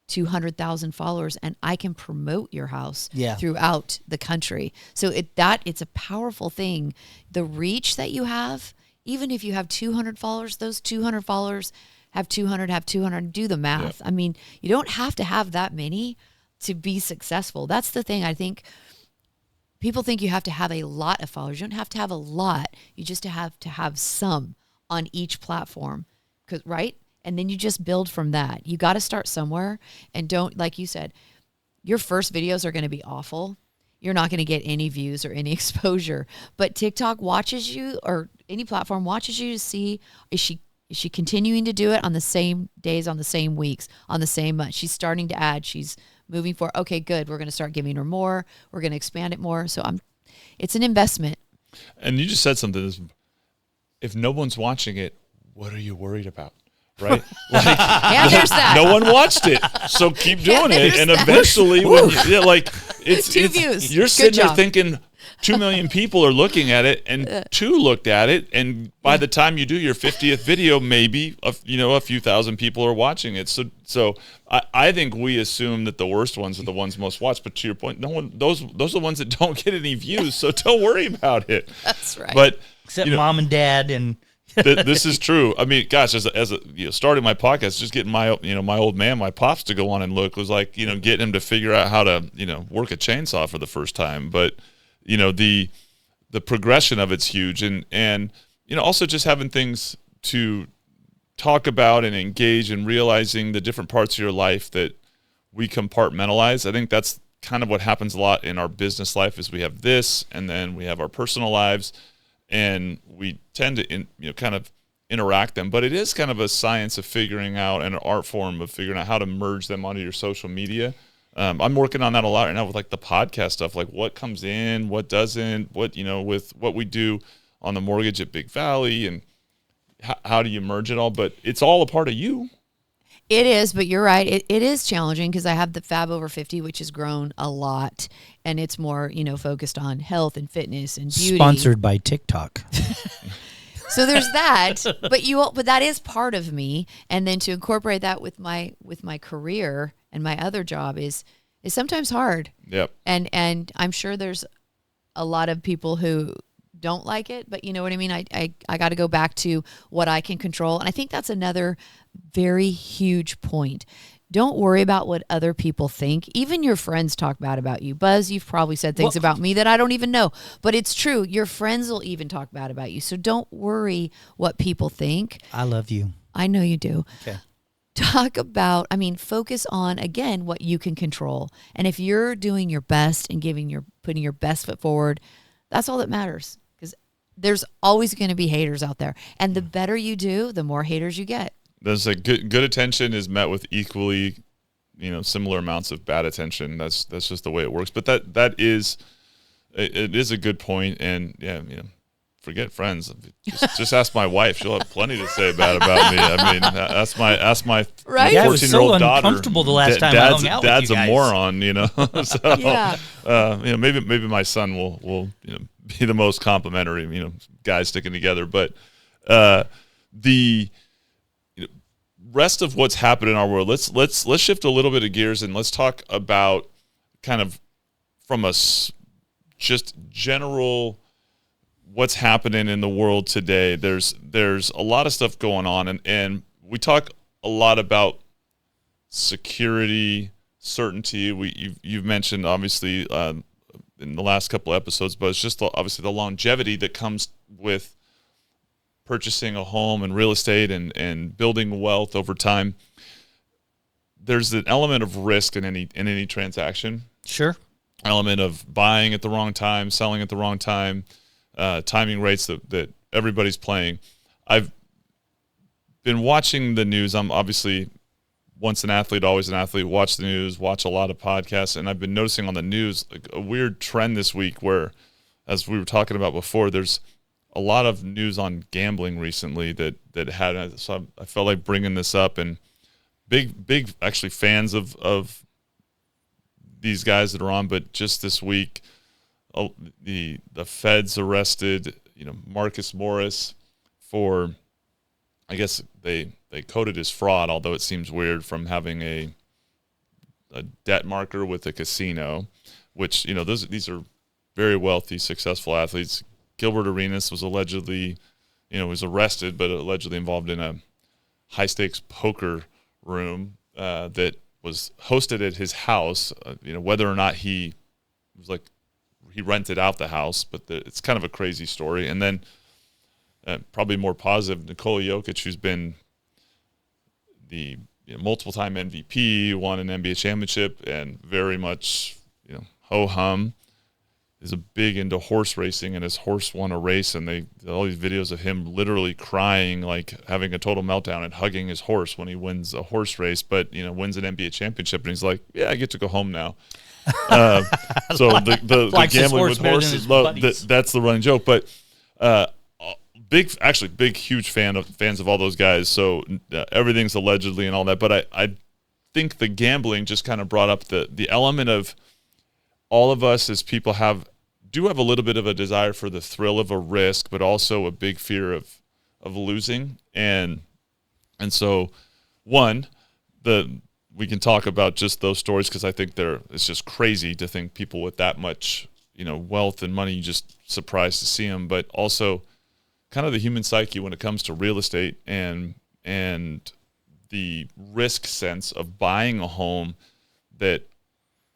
200,000 followers and I can promote your house throughout the country. So it's a powerful thing. The reach that you have, even if you have 200 followers, those 200 followers have 200, do the math. Yeah. I mean, you don't have to have that many to be successful. That's the thing. I think people think you have to have a lot of followers. You don't have to have a lot. You just have to have some on each platform, right? And then you just build from that. You got to start somewhere, and don't, like you said, your first videos are going to be awful. You're not going to get any views or any exposure, but TikTok watches you, or any platform watches you to see, is she continuing to do it on the same days, on the same weeks, on the same month? She's starting to add. She's moving forward. Okay, good. We're going to start giving her more. We're going to expand it more. So it's an investment. And you just said something. If no one's watching it, what are you worried about? Right? Yeah, there's that. No one watched it, so keep doing it, and eventually, it's views. You're Good sitting there job. thinking 2 million people are looking at it, and 2 looked at it, and by the time you do your 50th video, maybe a few thousand people are watching it. So I think we assume that the worst ones are the ones most watched. But to your point, no one those are the ones that don't get any views. So don't worry about it. That's right. But Except mom and dad and. This is true. I mean, gosh, as starting my podcast, just getting my old man, my pops, to go on and look was like getting him to figure out how to work a chainsaw for the first time. But the progression of it's huge, and also just having things to talk about and engage, and realizing the different parts of your life that we compartmentalize. I think that's kind of what happens a lot in our business life. Is we have this, and then we have our personal lives. And we tend to, kind of interact them, but it is kind of a science of figuring out, and an art form of figuring out how to merge them onto your social media. I'm working on that a lot right now with like the podcast stuff, like what comes in, what doesn't, what with what we do on the mortgage at Big Valley, and how do you merge it all? But it's all a part of you. It is, but you're right. It is challenging because I have the Fab Over 50, which has grown a lot, and it's more, focused on health and fitness and beauty. Sponsored by TikTok. So there's that, but that is part of me. And then to incorporate that with my career and my other job is sometimes hard. Yep. And I'm sure there's a lot of people who don't like it, but you know what I mean? I got to go back to what I can control. And I think that's another very huge point. Don't worry about what other people think. Even your friends talk bad about you. Buzz, you've probably said things about me that I don't even know, but it's true. Your friends will even talk bad about you. So don't worry what people think. I love you. I know you do. Okay. Focus on, again, what you can control. And if you're doing your best and putting your best foot forward, that's all that matters. Because there's always going to be haters out there. And the better you do, the more haters you get. There's a good attention is met with equally, similar amounts of bad attention. That's just the way it works. But it is a good point. And yeah, forget friends. Just ask my wife. She'll have plenty to say bad about me. I mean, ask my right? 14-year-old daughter. Uncomfortable the last time I hung out Dad's with you guys. a moron, So Yeah. maybe my son will be the most complimentary, guys sticking together. But the rest of what's happened in our world, let's shift a little bit of gears, and let's talk about kind of from a just general what's happening in the world today. There's a lot of stuff going on, and we talk a lot about security, certainty. You've mentioned obviously in the last couple of episodes, but it's just obviously the longevity that comes with purchasing a home and real estate and building wealth over time. There's an element of risk in any transaction. Sure. Element of buying at the wrong time, selling at the wrong time, timing rates that everybody's playing. I've been watching the news. I'm obviously once an athlete, always an athlete. Watch the news, watch a lot of podcasts, and I've been noticing on the news a weird trend this week where, as we were talking about before, there's a lot of news on gambling recently that had, so I felt like bringing this up, and big actually fans of these guys that are on. But just this week, the feds arrested Marcus Morris for, I guess they coded as fraud, although it seems weird, from having a debt marker with a casino, which these are very wealthy, successful athletes. Gilbert Arenas was allegedly, was arrested, but allegedly involved in a high-stakes poker room that was hosted at his house. Whether or not he rented out the house, but it's kind of a crazy story. And then probably more positive, Nikola Jokic, who's been the multiple-time MVP, won an NBA championship, and very much ho-hum, is a big into horse racing, and his horse won a race, and they all these videos of him literally crying, like having a total meltdown and hugging his horse when he wins a horse race, but wins an NBA championship, and he's like, yeah, I get to go home now. So the gambling with horses, that's the running joke. But huge fans of all those guys. So everything's allegedly and all that. But I think the gambling just kind of brought up the element of all of us as people do have a little bit of a desire for the thrill of a risk, but also a big fear of losing. And so we can talk about just those stories, because I think it's just crazy to think people with that much, wealth and money, you just surprised to see them, but also kind of the human psyche when it comes to real estate and the risk sense of buying a home that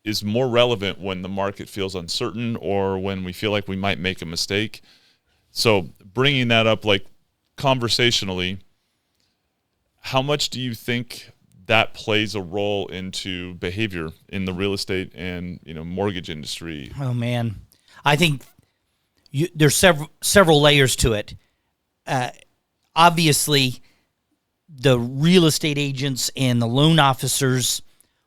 is more relevant when the market feels uncertain or when we feel like we might make a mistake. So bringing that up, like conversationally, how much do you think that plays a role into behavior in the real estate and mortgage industry? Oh man, I think there's several layers to it. Obviously, the real estate agents and the loan officers,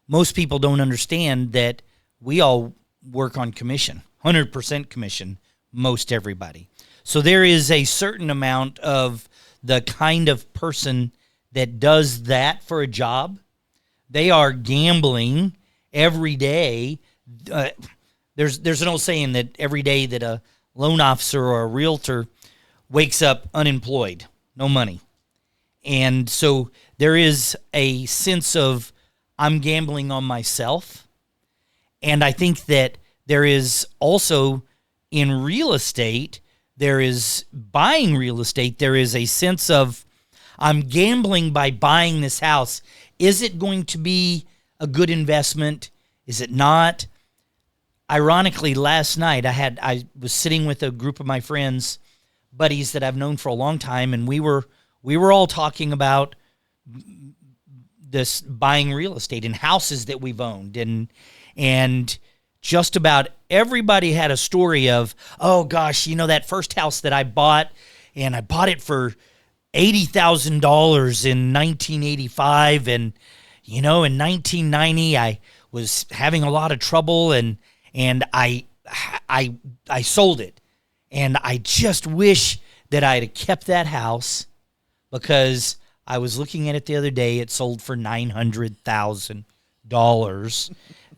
most people don't understand that we all work on commission, 100% commission, most everybody. So there is a certain amount of the kind of person that does that for a job. They are gambling every day. There's an old saying that every day that a loan officer or a realtor wakes up unemployed, no money. And so there is a sense of I'm gambling on myself. And I think that there is also in real estate, there is buying real estate, there is a sense of I'm gambling by buying this house. Is it going to be a good investment? Is it not? Ironically, last night I was sitting with a group of my friends, buddies that I've known for a long time, and we were all talking about this buying real estate and houses that we've owned, and just about everybody had a story of, oh gosh, that first house that I bought, and I bought it for $80,000 in 1985, and in 1990 I was having a lot of trouble, and I sold it, and I just wish that I'd have kept that house, because I was looking at it the other day. It sold for $900,000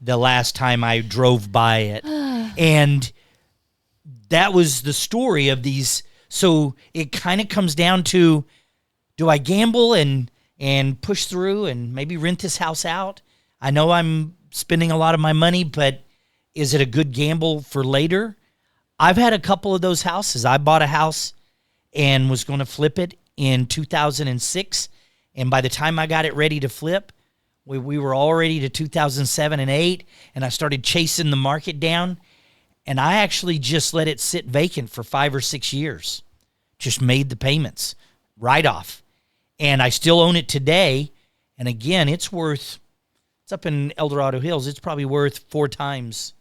the last time I drove by it, and that was the story of these. So it kind of comes down to, do I gamble and push through and maybe rent this house out? I know I'm spending a lot of my money, but is it a good gamble for later? I've had a couple of those houses. I bought a house and was going to flip it in 2006, and by the time I got it ready to flip, we were already to 2007 and 8, and I started chasing the market down, and I actually just let it sit vacant for 5 or 6 years. Just made the payments right off. And I still own it today. And again, it's up in El Dorado Hills. It's probably worth 4 times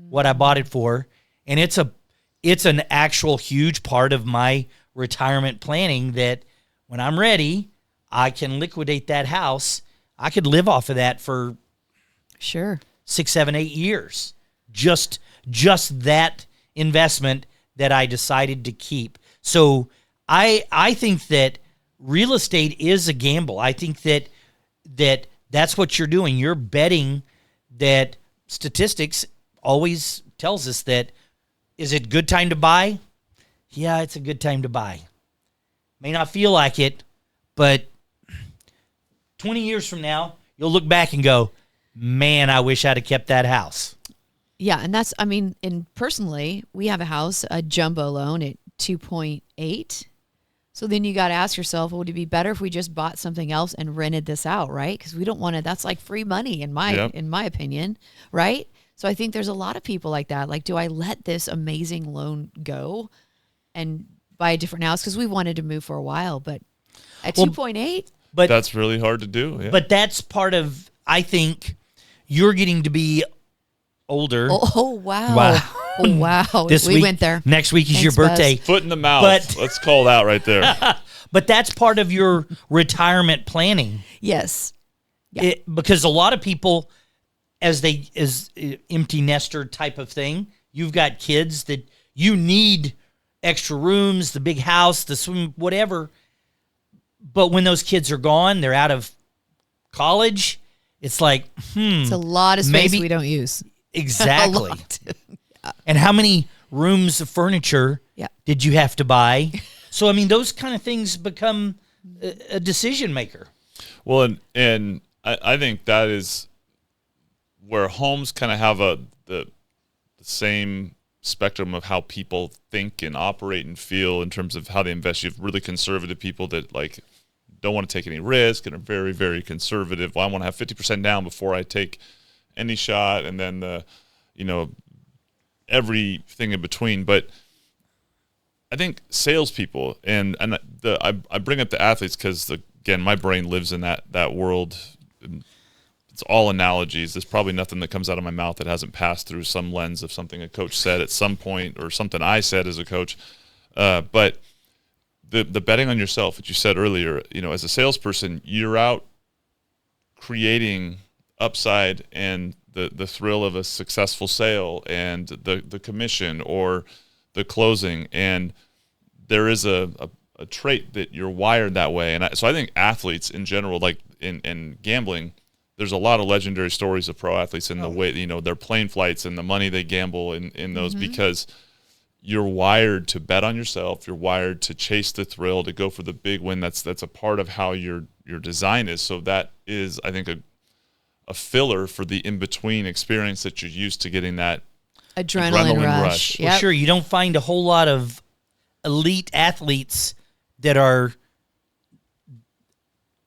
what I bought it for. And it's an actual huge part of my retirement planning, that when I'm ready, I can liquidate that house. I could live off of that for sure 6, 7, 8 years. Just that investment that I decided to keep. So I think that real estate is a gamble. I think that's what you're doing. You're betting that statistics always tells us that, is it a good time to buy? Yeah, it's a good time to buy. May not feel like it, but 20 years from now, you'll look back and go, man, I wish I'd have kept that house. Yeah, and personally, we have a house, a jumbo loan at 2.8. So then you got to ask yourself, would it be better if we just bought something else and rented this out, right? Because we don't want to. That's like free money in my opinion, right? So I think there's a lot of people like that. Like, do I let this amazing loan go and buy a different house? Because we wanted to move for a while, but at 2.8, but that's really hard to do. Yeah. But that's part of. I think you're getting to be older. Oh wow! Oh, wow. This we week, went there. Next week is your Thanks, Buzz. birthday. Foot in the mouth. But- Let's call that right there. But that's part of your retirement planning. Yes. Yeah. Because a lot of people, as empty nester type of thing, you've got kids that you need extra rooms, the big house, the swim, whatever. But when those kids are gone, they're out of college. It's like, It's a lot of space maybe- we don't use. exactly. A lot. And how many rooms of furniture Yeah. did you have to buy? So, I mean, those kind of things become a decision maker. Well, and I think that is where homes kind of have the same spectrum of how people think and operate and feel in terms of how they invest. You have really conservative people that like don't want to take any risk and are very, very conservative. Well, I want to have 50% down before I take any shot, and then everything in between. But I think salespeople and I bring up the athletes because again, my brain lives in that world. It's all analogies. There's probably nothing that comes out of my mouth that hasn't passed through some lens of something a coach said at some point or something I said as a coach. But the betting on yourself, which you said earlier, as a salesperson, you're out creating upside and the thrill of a successful sale and the commission or the closing. And there is a trait that you're wired that way. And so I think athletes in general, like in gambling, there's a lot of legendary stories of pro athletes in the way, their plane flights and the money they gamble in those because you're wired to bet on yourself. You're wired to chase the thrill, to go for the big win. That's a part of how your design is. So that is, I think, a filler for the in-between experience that you're used to getting that Adrenaline rush. Well, sure, you don't find a whole lot of elite athletes that are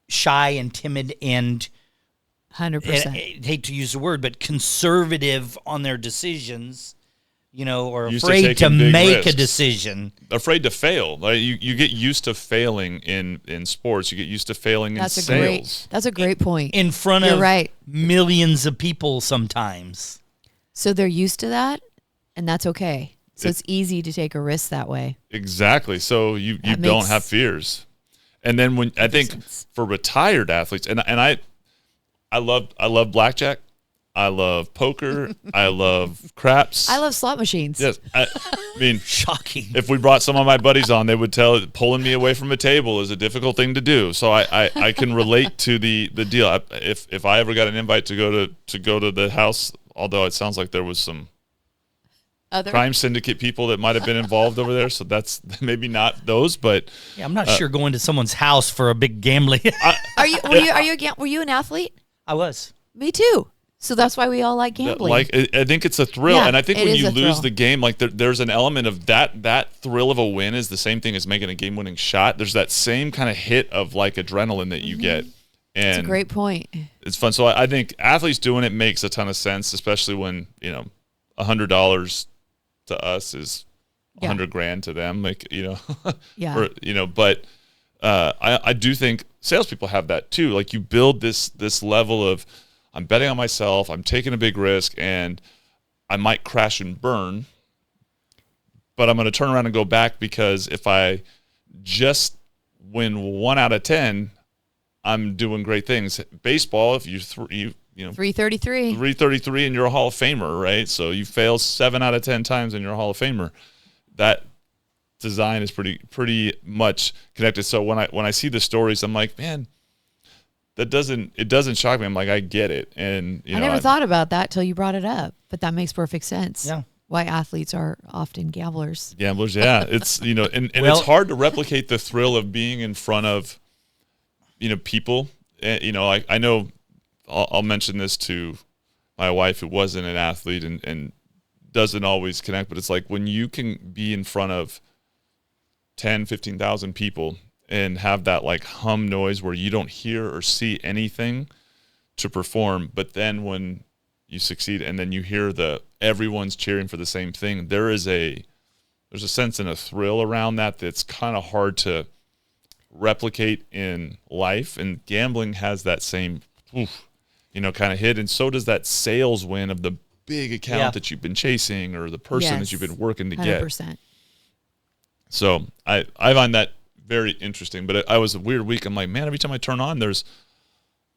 shy and timid and 100%. I hate to use the word, but conservative on their decisions, or Used to afraid to taking big make a risks. decision. Afraid to fail. Like you get used to failing in sports. You get used to failing in sales. That's a great point. In front You're of right. millions of people sometimes. So they're used to that, and that's okay. So it's easy to take a risk that way. Exactly. So you That don't makes- have fears. And then when I think sense. for retired athletes, and I love blackjack. I love poker. I love craps. I love slot machines. Yes. I mean, Shocking. if we brought some of my buddies on, they would tell pulling me away from a table is a difficult thing to do. So I can relate to the deal. If I ever got an invite to go to the house, although it sounds like there was some Other crime syndicate people that might have been involved over there, so that's maybe not those, but Yeah, I'm not sure going to someone's house for a big gambling. Were you an athlete? I was. Me too. So that's why we all like gambling. like I think it's a thrill, Yeah, and I think it when is you a lose thrill. the game, like there's an element of that thrill of a win is the same thing as making a game-winning shot. There's that same kind of hit of like adrenaline that you get, and That's a great point. it's fun. So I think athletes doing it makes a ton of sense, especially when $100 to us is Yeah. $100,000 to them, like Yeah. or, but I do think salespeople have that too. Like you build this level of I'm betting on myself, I'm taking a big risk, and I might crash and burn, but I'm going to turn around and go back because if I just win 1 out of 10, I'm doing great things. Baseball, if you 333. 333 and you're a Hall of Famer, right? So you fail 7 out of 10 times and you're a Hall of Famer. That design is pretty much connected. So when I see the stories, I'm like, man, it doesn't shock me. I'm like, I get it. And I never thought about that till you brought it up, but that makes perfect sense. Yeah. Why athletes are often gamblers. gamblers, yeah. It's and Well- it's hard to replicate the thrill of being in front of people. And, I know I'll mention this to my wife who wasn't an athlete and doesn't always connect, but it's like when you can be in front of 10, 15,000 people and have that like hum noise where you don't hear or see anything to perform, but then when you succeed and then you hear everyone's cheering for the same thing, there's a sense and a thrill around that's kind of hard to replicate in life, and gambling has that same kind of hit, and so does that sales win of the big account that you've been chasing or the person that you've been working to 100%. get. So I find that very interesting. But I was a weird week. I'm like, man, every time I turn on, there's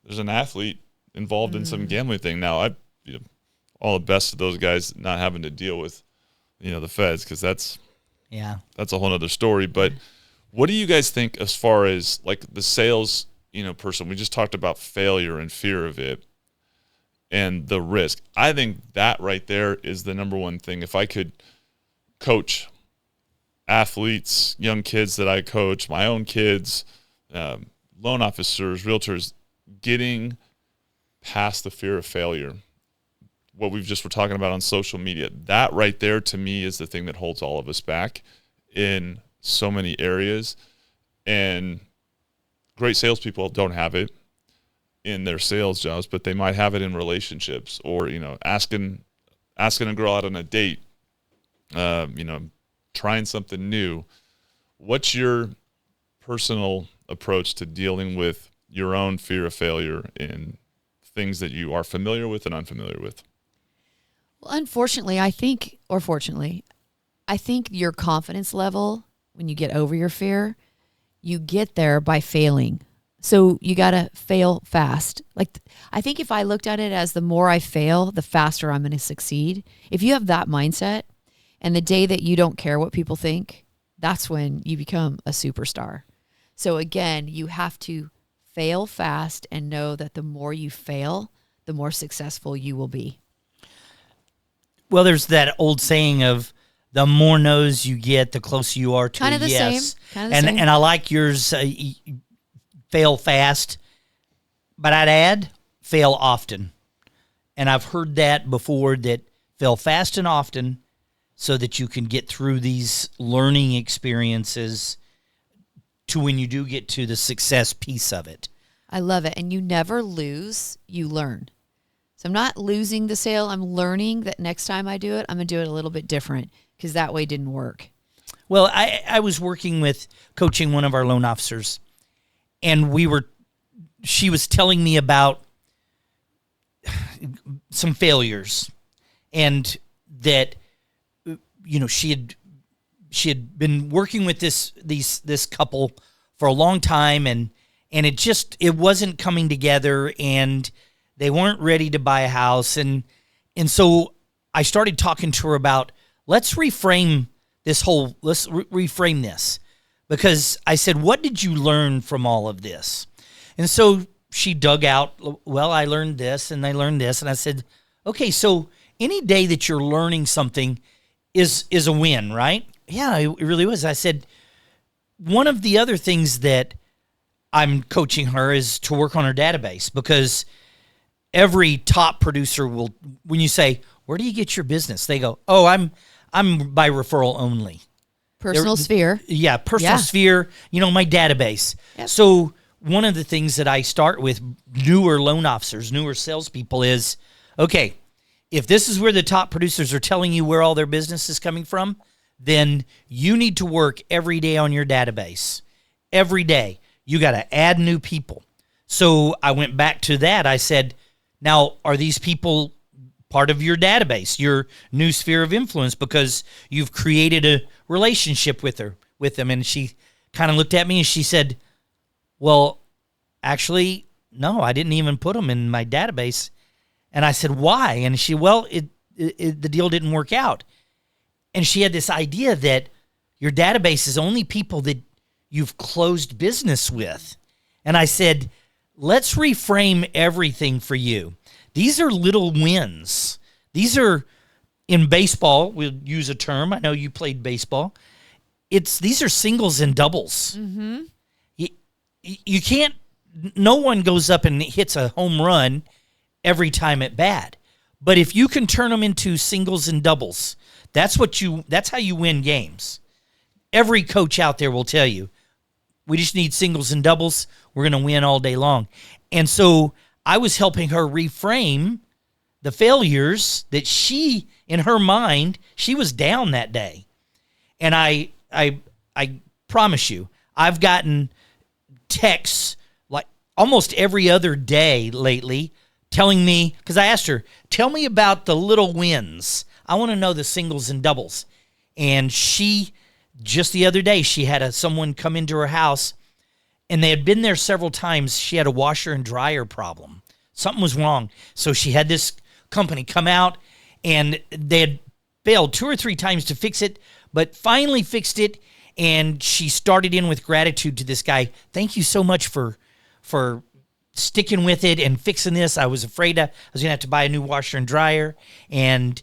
an athlete involved in some gambling thing. Now, all the best to those guys not having to deal with, the feds, because that's a whole other story. But what do you guys think as far as like the sales, person? We just talked about failure and fear of it and the risk. I think that right there is the number one thing. If I could coach athletes, young kids that I coach, my own kids, loan officers, realtors, getting past the fear of failure, what we've just were talking about on social media, that right there to me is the thing that holds all of us back in so many areas. And great salespeople don't have it in their sales jobs, but they might have it in relationships or, asking a girl out on a date, trying something new. What's your personal approach to dealing with your own fear of failure in things that you are familiar with and unfamiliar with? Well, unfortunately, fortunately, I think your confidence level, when you get over your fear, you get there by failing. So you got to fail fast. Like, I think if I looked at it as the more I fail, the faster I'm going to succeed. If you have that mindset, and the day that you don't care what people think, that's when you become a superstar. So again, you have to fail fast and know that the more you fail, the more successful you will be. Well, there's that old saying of the more no's you get, the closer you are to kind of a the yes. Same. And I like yours, fail fast, but I'd add fail often. And I've heard that before, that fail fast and often, so that you can get through these learning experiences to when you do get to the success piece of it. I love it. And you never lose, you learn. So I'm not losing the sale. I'm learning that next time I do it, I'm going to do it a little bit different because that way didn't work. Well, I was coaching one of our loan officers, and she was telling me about some failures, and that she had been working with this couple for a long time, and it wasn't coming together, and they weren't ready to buy a house, and so I started talking to her about, let's reframe this, because I said, what did you learn from all of this? And so she dug out, well, I learned this and I learned this, and I said, okay, so any day that you're learning something is a win, right? Yeah, it really was. I said, one of the other things that I'm coaching her is to work on her database, because every top producer will, when you say, where do you get your business? They go, oh, I'm by referral only. Personal sphere. Yeah, personal sphere, my database. Yep. So one of the things that I start with newer loan officers, newer salespeople is, okay, if this is where the top producers are telling you where all their business is coming from, then you need to work every day on your database. Every day. You got to add new people. So I went back to that. I said, now, are these people part of your database, your new sphere of influence, because you've created a relationship with them? And she kind of looked at me and she said, well, actually, no, I didn't even put them in my database. And I said, why? And she, well, the deal didn't work out. And she had this idea that your database is only people that you've closed business with. And I said, let's reframe everything for you. These are little wins. These are, in baseball, we'll use a term. I know you played baseball. These are singles and doubles. Mm-hmm. You can't, no one goes up and hits a home run every time at bat. But if you can turn them into singles and doubles, that's how you win games. Every coach out there will tell you, we just need singles and doubles. We're going to win all day long. And so I was helping her reframe the failures that she, in her mind, she was down that day. And I promise you, I've gotten texts like almost every other day lately, telling me, because I asked her, tell me about the little wins. I want to know the singles and doubles. And she, just the other day, she had someone come into her house, and they had been there several times. She had a washer and dryer problem. Something was wrong. So she had this company come out, and they had failed 2 or 3 times to fix it, but finally fixed it. And she started in with gratitude to this guy. Thank you so much for sticking with it and fixing this. I was afraid I was going to have to buy a new washer and dryer. And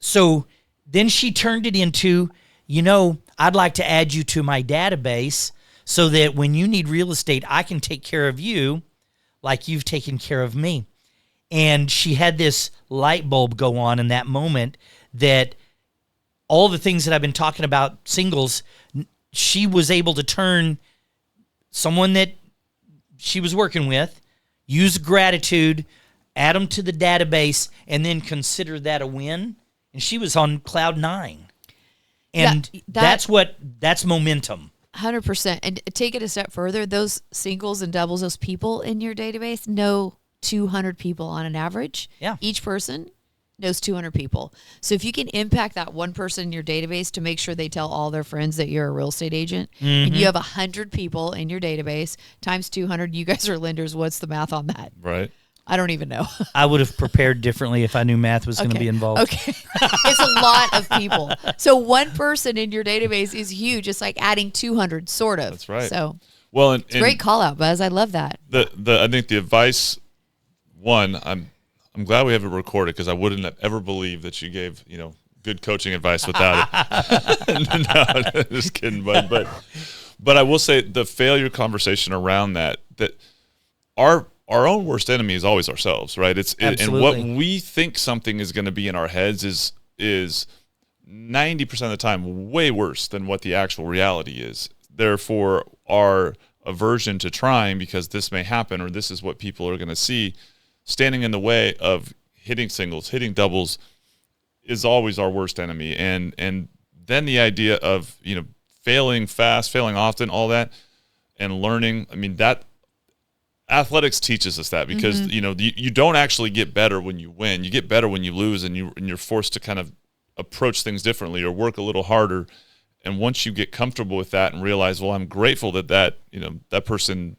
so then she turned it into, I'd like to add you to my database so that when you need real estate, I can take care of you like you've taken care of me. And she had this light bulb go on in that moment that all the things that I've been talking about, singles, she was able to turn someone that she was working with, use gratitude, add them to the database, and then consider that a win. And she was on cloud 9. And that's momentum. 100%. And take it a step further, those singles and doubles, those people in your database know 200 people on an average. Yeah. Each person knows 200 people. So if you can impact that one person in your database to make sure they tell all their friends that you're a real estate agent, and you have 100 people in your database times 200, you guys are lenders. What's the math on that? Right. I don't even know. I would have prepared differently if I knew math was going to be involved. Okay. It's a lot of people. So one person in your database is huge. It's like adding 200, sort of. That's right. So well, it's a great call out, Buzz. I love that. I think the advice, one, I'm glad we have it recorded because I wouldn't have ever believed that you gave, good coaching advice without it. No, just kidding, bud. But I will say the failure conversation around that our own worst enemy is always ourselves, right? And what we think something is going to be in our heads is 90% of the time way worse than what the actual reality is. Therefore, our aversion to trying because this may happen or this is what people are going to see, standing in the way of hitting singles, hitting doubles is always our worst enemy. And then the idea of, failing fast, failing often, all that, and learning, that athletics teaches us that because, you don't actually get better when you win. You get better when you lose and you're forced to kind of approach things differently or work a little harder. And once you get comfortable with that and realize, well, I'm grateful that person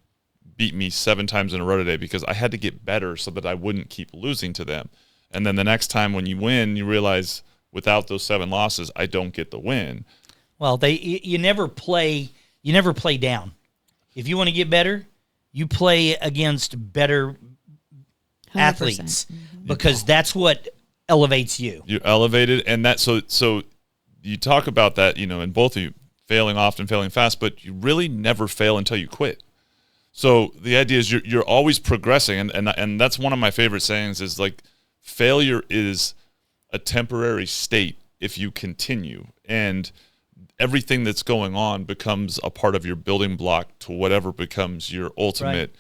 beat me 7 times in a row today because I had to get better so that I wouldn't keep losing to them. And then the next time when you win, you realize without those 7 losses, I don't get the win. Well, you never play down. If you want to get better, you play against better 100%. Athletes because that's what elevates you. You're elevated, and that so you talk about that, and both of you failing often, failing fast, but you really never fail until you quit. So the idea is you're always progressing, and that's one of my favorite sayings is like failure is a temporary state if you continue, and everything that's going on becomes a part of your building block to whatever becomes your ultimate. Right.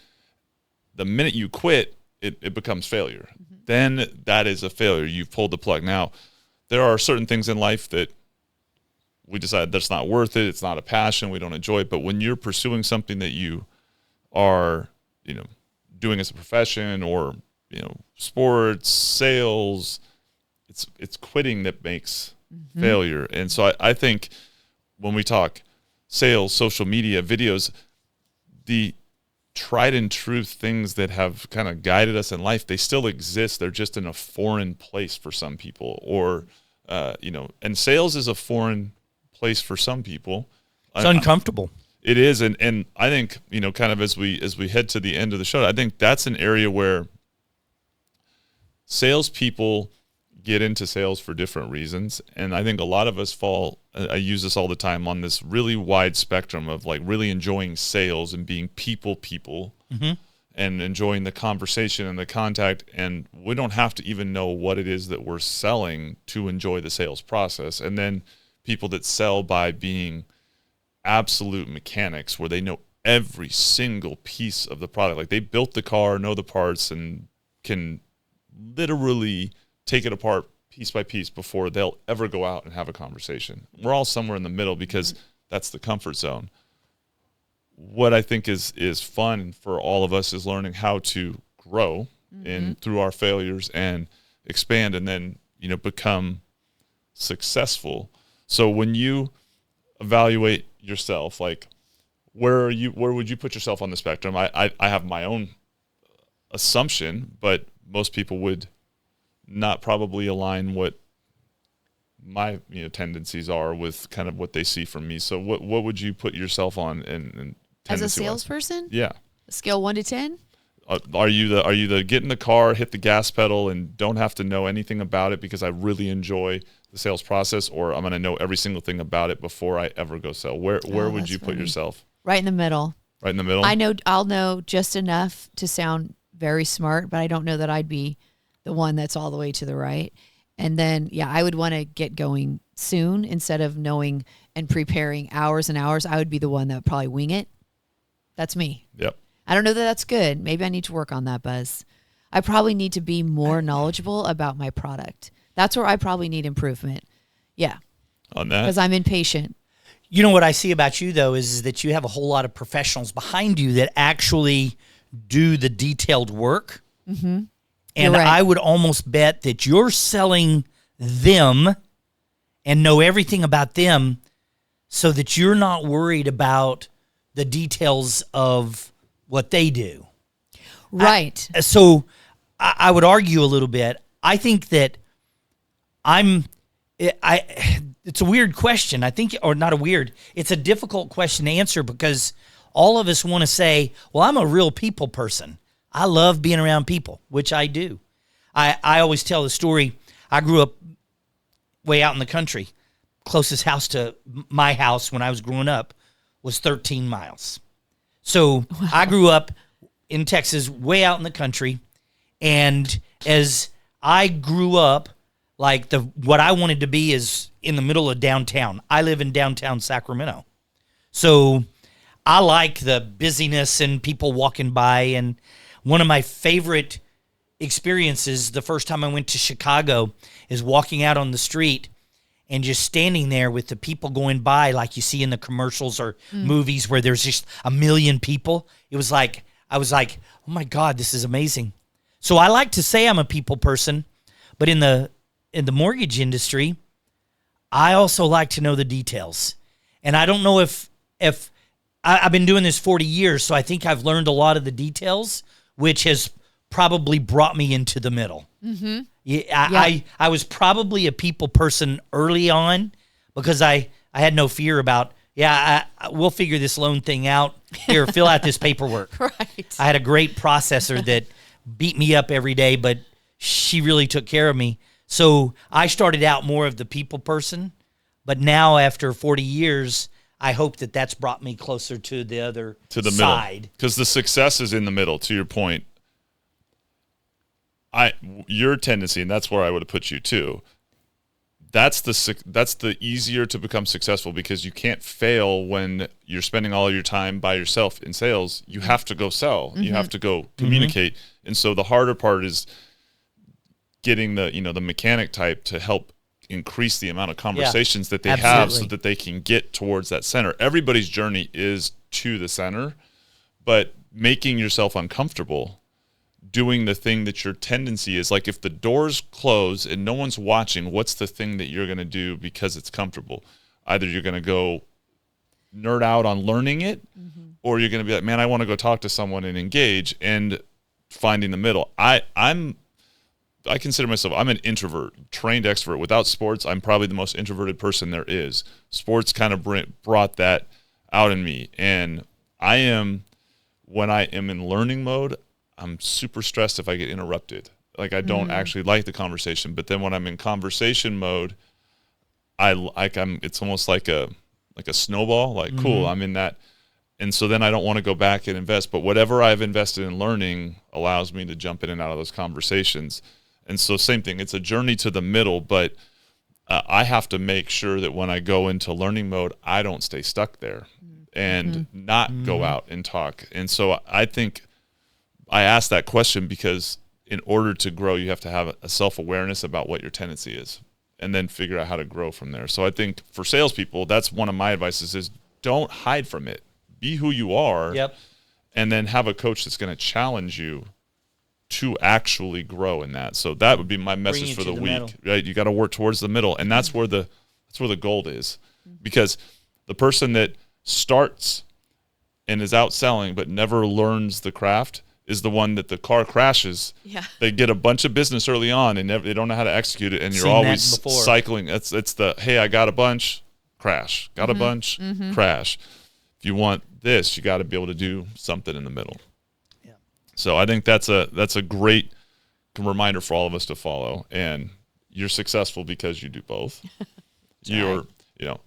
The minute you quit, it becomes failure. Then that is a failure. You've pulled the plug. Now, there are certain things in life that we decide that's not worth it. It's not a passion. We don't enjoy it. But when you're pursuing something that you are, doing as a profession or, sports, sales, it's quitting that makes failure. And so I think when we talk sales, social media, videos, the tried and true things that have kind of guided us in life, they still exist. They're just in a foreign place for some people or, and sales is a foreign place for some people. It's uncomfortable. It is. And I think, kind of as we head to the end of the show, I think that's an area where salespeople get into sales for different reasons. And I think a lot of us fall, I use this all the time, on this really wide spectrum of like really enjoying sales and being people and enjoying the conversation and the contact. And we don't have to even know what it is that we're selling to enjoy the sales process. And then people that sell by being absolute mechanics where they know every single piece of the product. Like they built the car, know the parts, and can literally take it apart piece by piece before they'll ever go out and have a conversation. We're all somewhere in the middle because that's the comfort zone. What I think is fun for all of us is learning how to grow and through our failures and expand and then, become successful. So when you evaluate yourself, like where would you put yourself on the spectrum? I have my own assumption, but most people would not probably align what my tendencies are with kind of what they see from me. So what would you put yourself on and as a salesperson? Yeah. Scale 1 to 10? Are you the get in the car, hit the gas pedal, and don't have to know anything about it because I really enjoy the sales process, or I'm going to know every single thing about it before I ever go sell? Where would you put yourself? Right in the middle. Right in the middle? I'll know just enough to sound very smart, but I don't know that I'd be the one that's all the way to the right. And then, I would want to get going soon instead of knowing and preparing hours and hours. I would be the one that would probably wing it. That's me. Yep. I don't know that that's good. Maybe I need to work on that, Buzz. I probably need to be more knowledgeable about my product. That's where I probably need improvement. Yeah. On that? Because I'm impatient. You know what I see about you, though, is that you have a whole lot of professionals behind you that actually do the detailed work. Mm-hmm. And right. I would almost bet that you're selling them and know everything about them so that you're not worried about the details of what they do. Right. I would argue a little bit. I think that it's a weird question. I think, or not it's a difficult question to answer because all of us want to say, well, I'm a real people person. I love being around people, which I do. I always tell the story. I grew up way out in the country. Closest house to my house when I was growing up was 13 miles. So wow. I grew up in Texas, way out in the country. And as I grew up, like what I wanted to be is in the middle of downtown. I live in downtown Sacramento. So I like the busyness and people walking by. And one of my favorite experiences, the first time I went to Chicago, is walking out on the street and just standing there with the people going by like you see in the commercials or movies where there's just a million people. It was like, I was like, oh my God, this is amazing. So I like to say I'm a people person, but in the mortgage industry, I also like to know the details. And I don't know if I've been doing this 40 years, so I think I've learned a lot of the details, which has probably brought me into the middle. Mm-hmm. I was probably a people person early on because I had no fear about, we'll figure this loan thing out. Here, fill out this paperwork. Right. I had a great processor that beat me up every day, but she really took care of me. So I started out more of the people person, but now after 40 years, I hope that that's brought me closer to the other side. Because the success is in the middle, to your point. Your tendency, and that's where I would have put you too, that's the easier to become successful because you can't fail when you're spending all of your time by yourself in sales. You have to go sell. Mm-hmm. You have to go communicate. Mm-hmm. And so the harder part is getting the mechanic type to help increase the amount of conversations that they have so that they can get towards that center. Everybody's journey is to the center, but making yourself uncomfortable doing the thing that your tendency is, like if the doors close and no one's watching, what's the thing that you're going to do because it's comfortable? Either you're going to go nerd out on learning it, or you're going to be like, man, I want to go talk to someone and engage, and finding the middle. I consider myself, I'm an introvert, trained extrovert. Without sports, I'm probably the most introverted person there is. Sports kind of brought that out in me. And when I am in learning mode, I'm super stressed if I get interrupted. Like I don't actually like the conversation. But then when I'm in conversation mode, it's almost like a snowball. Like, cool, I'm in that. And so then I don't want to go back and invest. But whatever I've invested in learning allows me to jump in and out of those conversations. And so same thing, it's a journey to the middle, but I have to make sure that when I go into learning mode, I don't stay stuck there and not go out and talk. And so I think I asked that question because in order to grow, you have to have a self-awareness about what your tendency is and then figure out how to grow from there. So I think for salespeople, that's one of my advices is don't hide from it. Be who you are, and then have a coach that's going to challenge you to actually grow in that. So that would be my message for the week. Middle. Right? You got to work towards the middle, and that's where the gold is, because the person that starts and is outselling but never learns the craft is the one that the car crashes. Yeah. They get a bunch of business early on and they don't know how to execute it, and you're Seen that always before. cycling. It's the, hey, I got a bunch, crash. Got a bunch, crash. If you want this, you got to be able to do something in the middle. Yeah. So I think that's a great reminder for all of us to follow, and you're successful because you do both. You're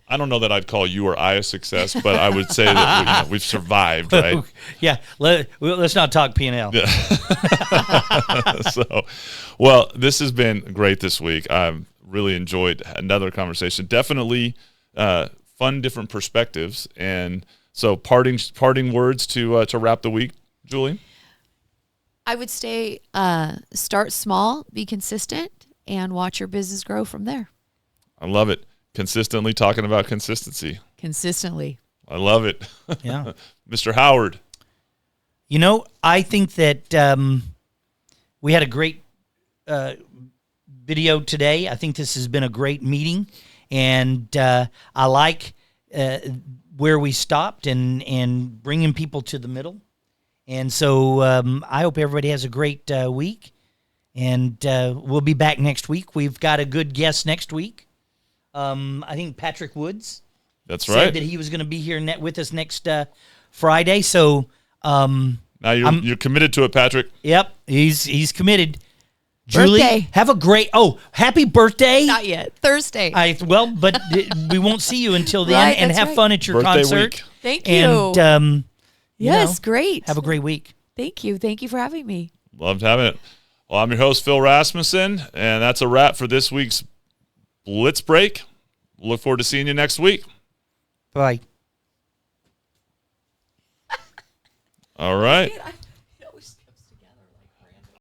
I don't know that I'd call you or I a success, but I would say that we've survived, right? Yeah, let's not talk P&L. Yeah. So, well, this has been great this week. I've really enjoyed another conversation. Definitely fun, different perspectives. And so, parting words to wrap the week, Julie? I would say start small, be consistent, and watch your business grow from there. I love it. Consistently talking about consistency. Consistently. I love it. Yeah. Mr. Howard. I think that we had a great video today. I think this has been a great meeting, and I like where we stopped and bringing people to the middle. And so I hope everybody has a great week, and we'll be back next week. We've got a good guest next week. I think Patrick Woods. That's said right. that he was going to be here with us next Friday. So now you're committed to it, Patrick. yep, he's committed. Julie, Birthday. have a great happy birthday. Not yet. Thursday. But we won't see you until then, Right, and that's have right. fun at your Birthday concert. week. Thank you. And yes, great. have a great week. Thank you. Thank you for having me. Loved having it. Well, I'm your host, Phil Rasmussen, and that's a wrap for this week's Blitz Break. Look forward to seeing you next week. Bye. All right.